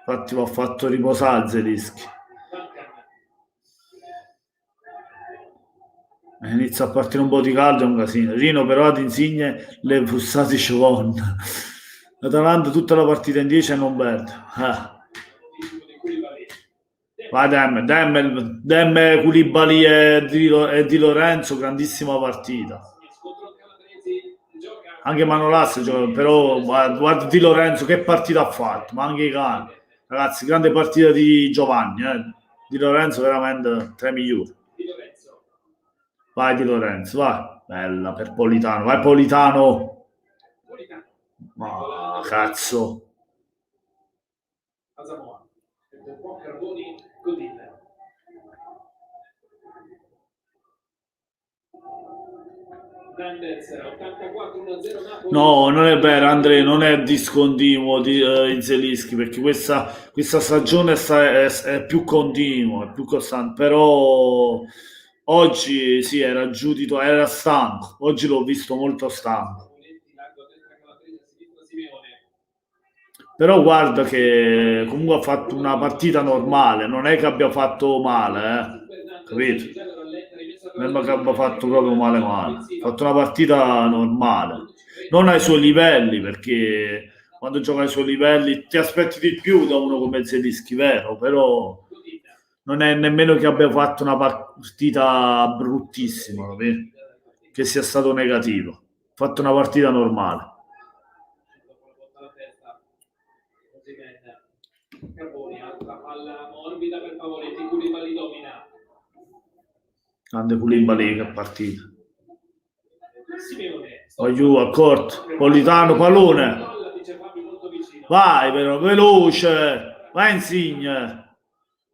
Infatti l'ho fatto riposare Zielinski. Inizia a partire un po' di caldo, è un casino. Rino però ad Insigne le frustrate ci vanno. L'Atalanta tutta la partita in 10 e non perde. Vai Demme, Koulibaly e Di Lorenzo, grandissima partita. Anche Manolas gioca, però guarda Di Lorenzo che partita ha fatto, ma anche i cani. Ragazzi, grande partita di Giovanni, Di Lorenzo veramente 3 migliori. Vai Di Lorenzo, vai. Bella per Politano, vai Politano. Ma cazzo. No, non è vero Andrea, non è discontinuo di Zielinski, perché questa stagione è più continua, è più costante, però oggi sì, era stanco, oggi l'ho visto molto stanco. Però guarda che comunque ha fatto una partita normale, non è che abbia fatto male, capito? Non è che abbia fatto proprio male male. Ha fatto una partita normale. Non ai suoi livelli, perché quando gioca ai suoi livelli ti aspetti di più da uno come Zelinski, vero? Però non è nemmeno che abbia fatto una partita bruttissima, capito? Che sia stato negativo. Ha fatto una partita normale. Carboni, altra palla morbida per Pavoletti, Koulibaly domina. Grande Koulibaly, che partita. Simeone. Vai giù, accorto. Politano, pallone. Palla, dice Fabio, molto vicino. Vai però, veloce. Vai Insigne.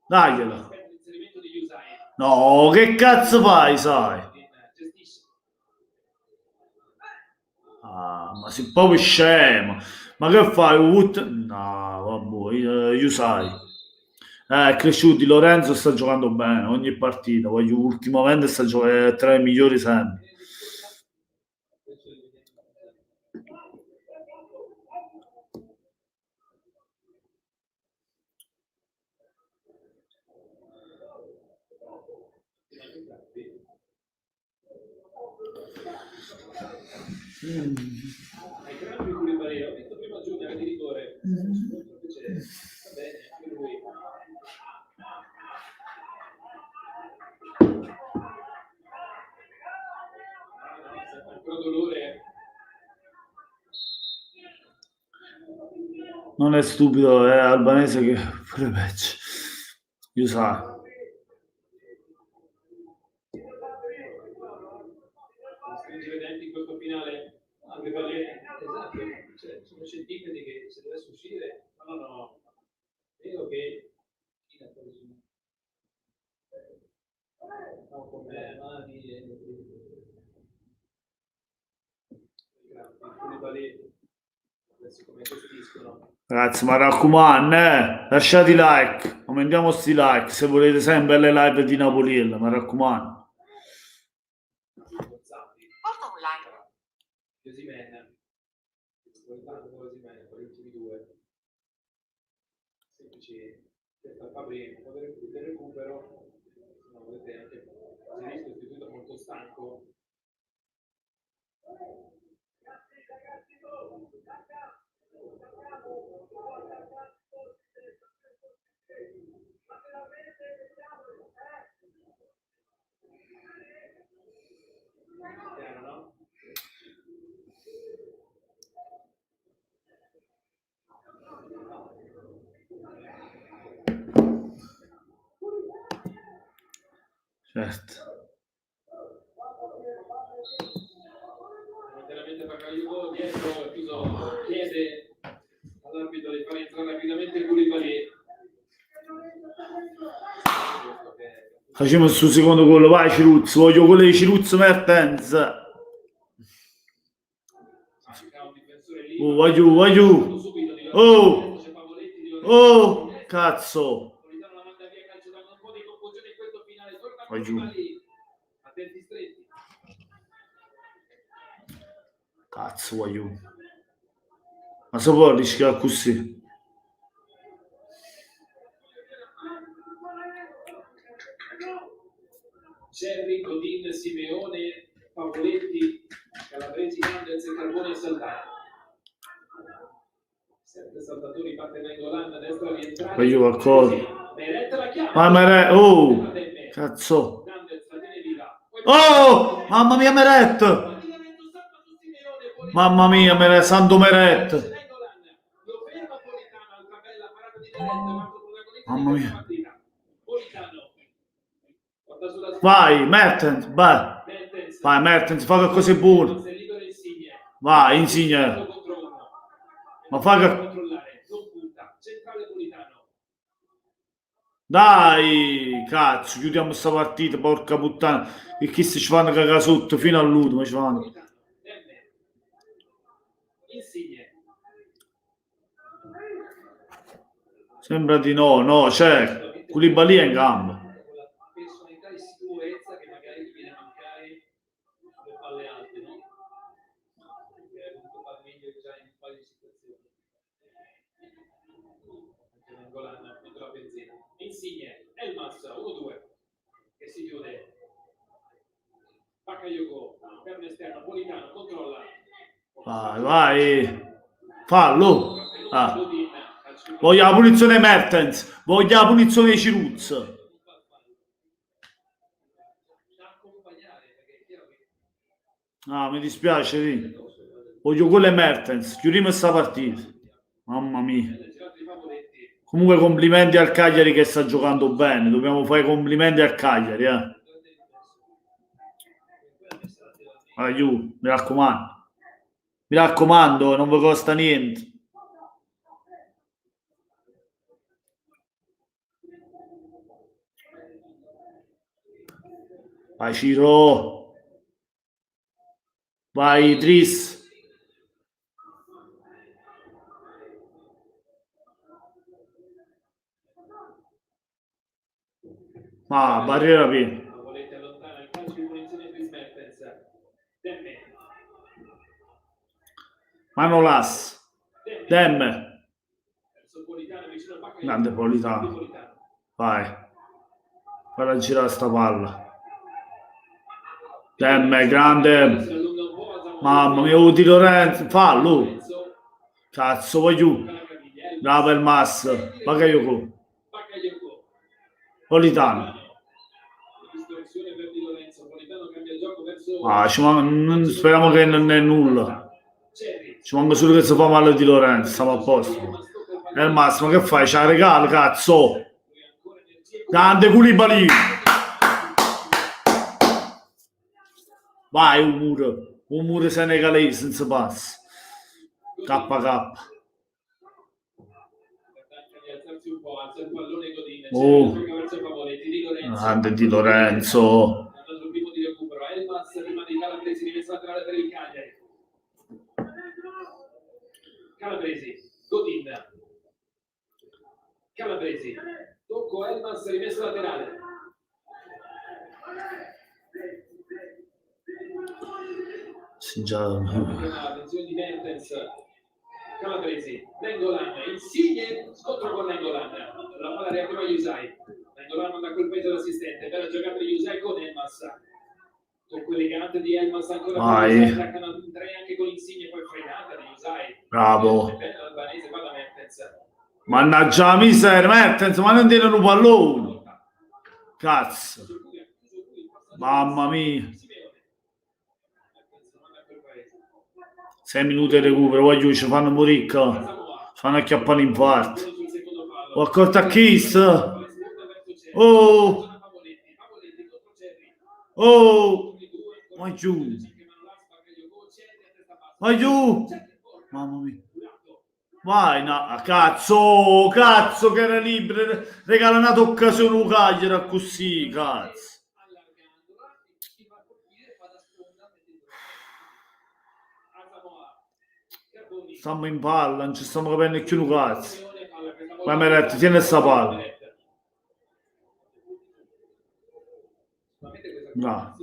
Daglielo. Aspetta l'inserimento di Yusai. No, che cazzo fai, sai? Gestisce. Ah, ma sei proprio scemo. Ma che fai? No, vabbè, io sai. È cresciuto, Di Lorenzo sta giocando bene ogni partita. Ultimamente sta giocando tra i migliori sempre. Ai Krampi Koulibaly, ho visto prima Giulia di rigore. Invece va bene, anche lui. Ancora dolore. Non è stupido, è albanese che pure peggio. Io sai. Stringere i denti in questo finale, anche perché esatto, cioè, sono centimetri che se dovesse uscire, no, vedo che no, con me, mani e Koulibaly, adesso come gestiscono. Ragazzi, ma raccomando, lasciate i like, aumentiamo sti like se volete sempre le live di Napoli, mi raccomando. Porta un like. Osimhen, guardando Osimhen per gli ultimi due. Semplici, questa Fabri, del recupero, no, vedete anche Zelinski istituto molto stanco. Chiaro, no? Certo. Veramente Bakayoko dietro, chiuso, chiede all'arbitro di fare entrare rapidamente Koulibaly. Facciamo il suo secondo gol, vai Ciruz, voglio quello di Ciruz Mertens. Oh, vai giù, vai giù. Oh, oh, cazzo. Vai giù. Cazzo, vai giù. Ma se può rischiare così? Cerri, Godin, Simeone, Pavoletti, Calabresi, Mandels, Carbone e Saltano. Sempre Saltatori, parte Nainggolan, a destra rientrare. Vai giù, accordo. Meret la chiama. Ma Meret, oh, cazzo. Oh, mamma mia Meret. Mamma mia, Santo Meret. Mamma mia. Vai, Mertens, vai. Vai, Mertens, fa qualcosa di buono. Vai, Insigne. Ma fa che... Dai, cazzo, chiudiamo sta partita, porca puttana. E chi si ci fanno cagare sotto fino all'ultimo, ci fanno. Sembra di no, no, c'è Koulibaly è in gamba. Personalità di sicurezza che magari ti viene a mancare sulle palle alte, no? Perché hai dovuto far meglio già in un paio di situazioni. Nangolan mentre la benzina. Insigne, Elmas, 1-2, che si chiude. Bakayoko, perno esterno, Politano, controlla. Vai. Fallo. Voglio la punizione Mertens. Voglio la punizione Ciruz. Ah, mi dispiace, sì. Voglio quelle Mertens. Chiudiamo questa partita. Mamma mia. Comunque complimenti al Cagliari che sta giocando bene. Dobbiamo fare complimenti al Cagliari, Aiuto, mi raccomando. Mi raccomando, non vi costa niente. Vai Ciro. Vai Tris. Ah, barriera piena. Manolas. Dem. Grande Politano. Vai. Fai girare sta palla. Dem, grande. Mamma mia, Di Lorenzo. Fallo. Cazzo, voglio. Bravo il Mas. Bakayoko. Politano. Ah, speriamo che non è nulla. Ci manca solo che si fa male Di Lorenzo. Stiamo a posto. È il massimo, che fai? C'ha regalo, cazzo. Grande Koulibaly. Vai, un muro senegalese, senza passi. KK. Oh, grande Di Lorenzo. Calabresi, Godin. Calabresi, tocco Elmas, rimesso laterale. Sì, già. Attenzione di Mertens. Calabresi, Nangolan, Insigne, scontro con Nangolan. La palla reattiva Yusai. Nangolan manda quel peso all'assistente. Bella giocata di Yusai con Elmas. Tocco elegante di Elmas ancora. Vai. Attaccano tre anche con Insigne, poi fregata di Yusai. Bravo. Bene l'albanese, va da Mertens. Mannaggia la miseria, Mertens, ma non tirano un pallone. Cazzo. Mamma mia. 6 minuti di recupero, voglio, ci fanno morire, fanno acchiappare l'infarto. Ho accorto a Kiss. Oh, vai giù, mamma mia. Vai, no, cazzo che era libero, regala una occasione un Cagliari così, cazzo. Stiamo in palla, non ci stiamo capendo più un cazzo. Vai Meret, tieni sta palla. Bravo.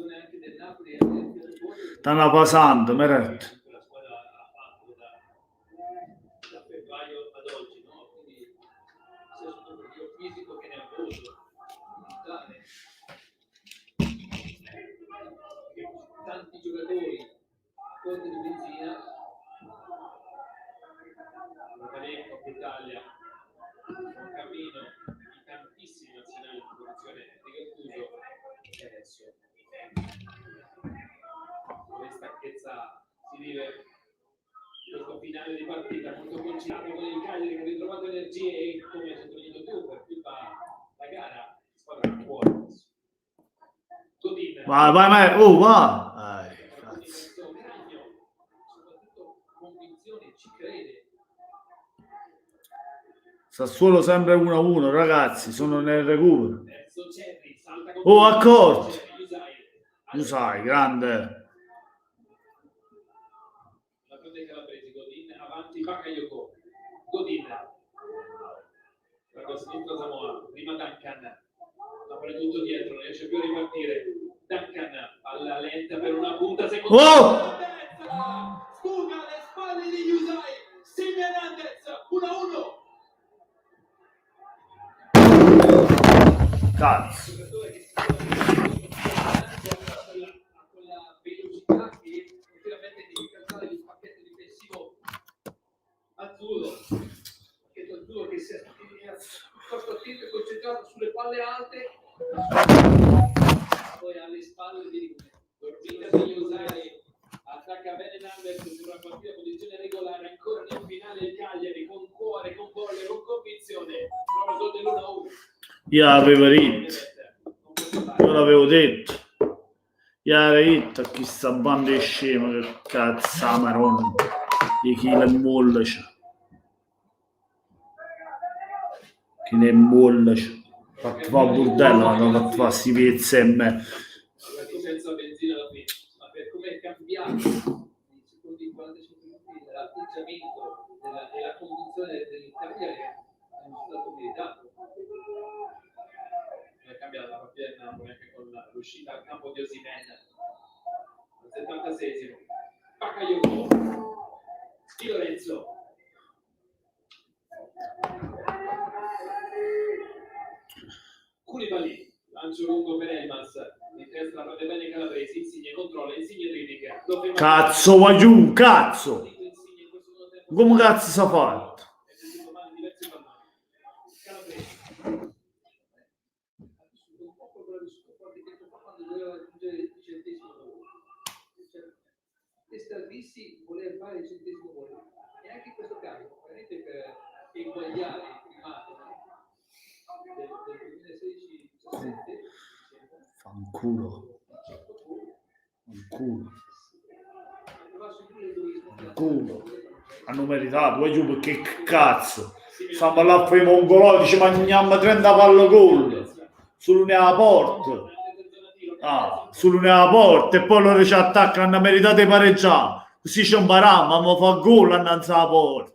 Stanno passando, Meret. Tanti giocatori a corte di benzina. Parecchio Italia, un cammino di tantissimi nazionali in posizione di Gattuso e adesso con stanchezza si vive questo finale di partita molto concitato con il Cagliari che ha ritrovato energie e come hai sottolineato tu per tutta la gara la squadra è fuori. Godin, Vai, va. soprattutto convinzione, ci crede. Sassuolo sempre 1-1, ragazzi, sono nel recupero. Oh, accorto. Usai, grande. La prende Calabresi, Godin, avanti Bakayoko. Godin. La sinistra Samoa, prima Duncan. Napoli tutto dietro, non riesce più a ripartire. Duncan, alla lenta per una punta, secondo. Oh! Sfuga alle spalle di Yusai. Segna Hernandez, 1-1. Cazzo. giocatore che si a quella velocità che effettivamente devi calzare il pacchetto difensivo azzurro. Pacchetto azzurro che si è piuttosto attento e concentrato sulle palle alte, poi alle spalle di Dormita di usare attacca bene Nandez su una partita a posizione regolare, ancora nel finale il Cagliari con cuore, con voglia, con convinzione, prova gol dell'1-1. Io l'avevo detto, io l'avevo detto, io l'avevo detto a chi sta banda è scemo, che cazzo la maronna, di chi le molla c'è, chi ne molla c'è, fatti fa bordello, ma non fatti fa sti pezzi e me. Senza benzina alla fine, ma per come è cambiato nei secondi 45 minuti l'atteggiamento e la conduzione dell'Italia è stato meritato. È cambiata la partita del Napoli anche con l'uscita al campo di Osimhen al 76esimo. Bakayoko, Di Lorenzo. Koulibaly, lancio lungo per Elmas. Di testa la prende bene Calabresi, Insigne controlla, Insigne dribbling. Cazzo, vai giù, cazzo! Come cazzo si è fatto? Stardissi voleva fare il 100° gol e anche in questo caso veramente per eguagliare il primato del 2016-17 Fanculo. Hanno meritato, vai giù, perché cazzo? Stiamo là a fare i mongoloti, ci mangiamo 30 palle gol sull'unica porta. Sull'unica porta e poi loro ci attaccano, hanno meritato di pareggiare. Così ci impariamo, ma fa gol annanzi alla porta.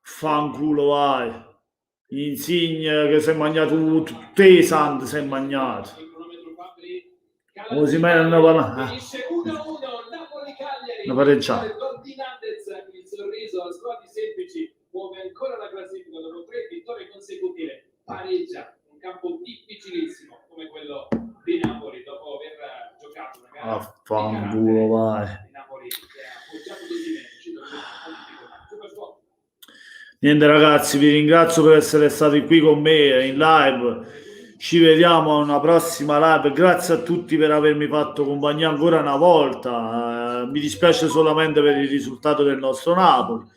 Fanculo, vai. Insigne che si è mangiato tutte le sante, si è mangiato. Osimhen non parla. Una pareggiata. Il sorriso a sguardi semplici muove ancora la classifica dopo 3 vittorie consecutive. Pareggia un campo difficilissimo come quello di Napoli dopo aver giocato una gara. Fanculo, vai. Napoli si è appoggiato così bene, uscito con difficoltà. Super sport. Niente ragazzi, vi ringrazio per essere stati qui con me in live. Ci vediamo a una prossima live. Grazie a tutti per avermi fatto compagnia ancora una volta. Mi dispiace solamente per il risultato del nostro Napoli.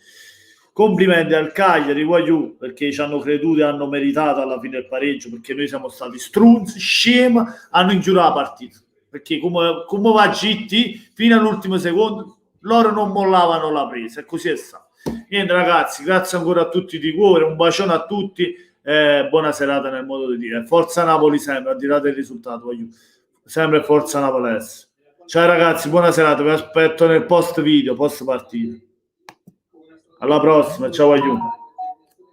Complimenti al Cagliari, voglio, perché ci hanno creduto e hanno meritato alla fine il pareggio, perché noi siamo stati strunzi, scemi, hanno ingiurato la partita. Perché come va GT, fino all'ultimo secondo, loro non mollavano la presa e così è stato. Niente ragazzi, grazie ancora a tutti di cuore, un bacione a tutti, buona serata nel modo di dire. Forza Napoli sempre, al di là del risultato, voglio. Sempre forza Napoli. Ciao ragazzi, buona serata, vi aspetto nel post video, post partita. Alla prossima, ciao voglio.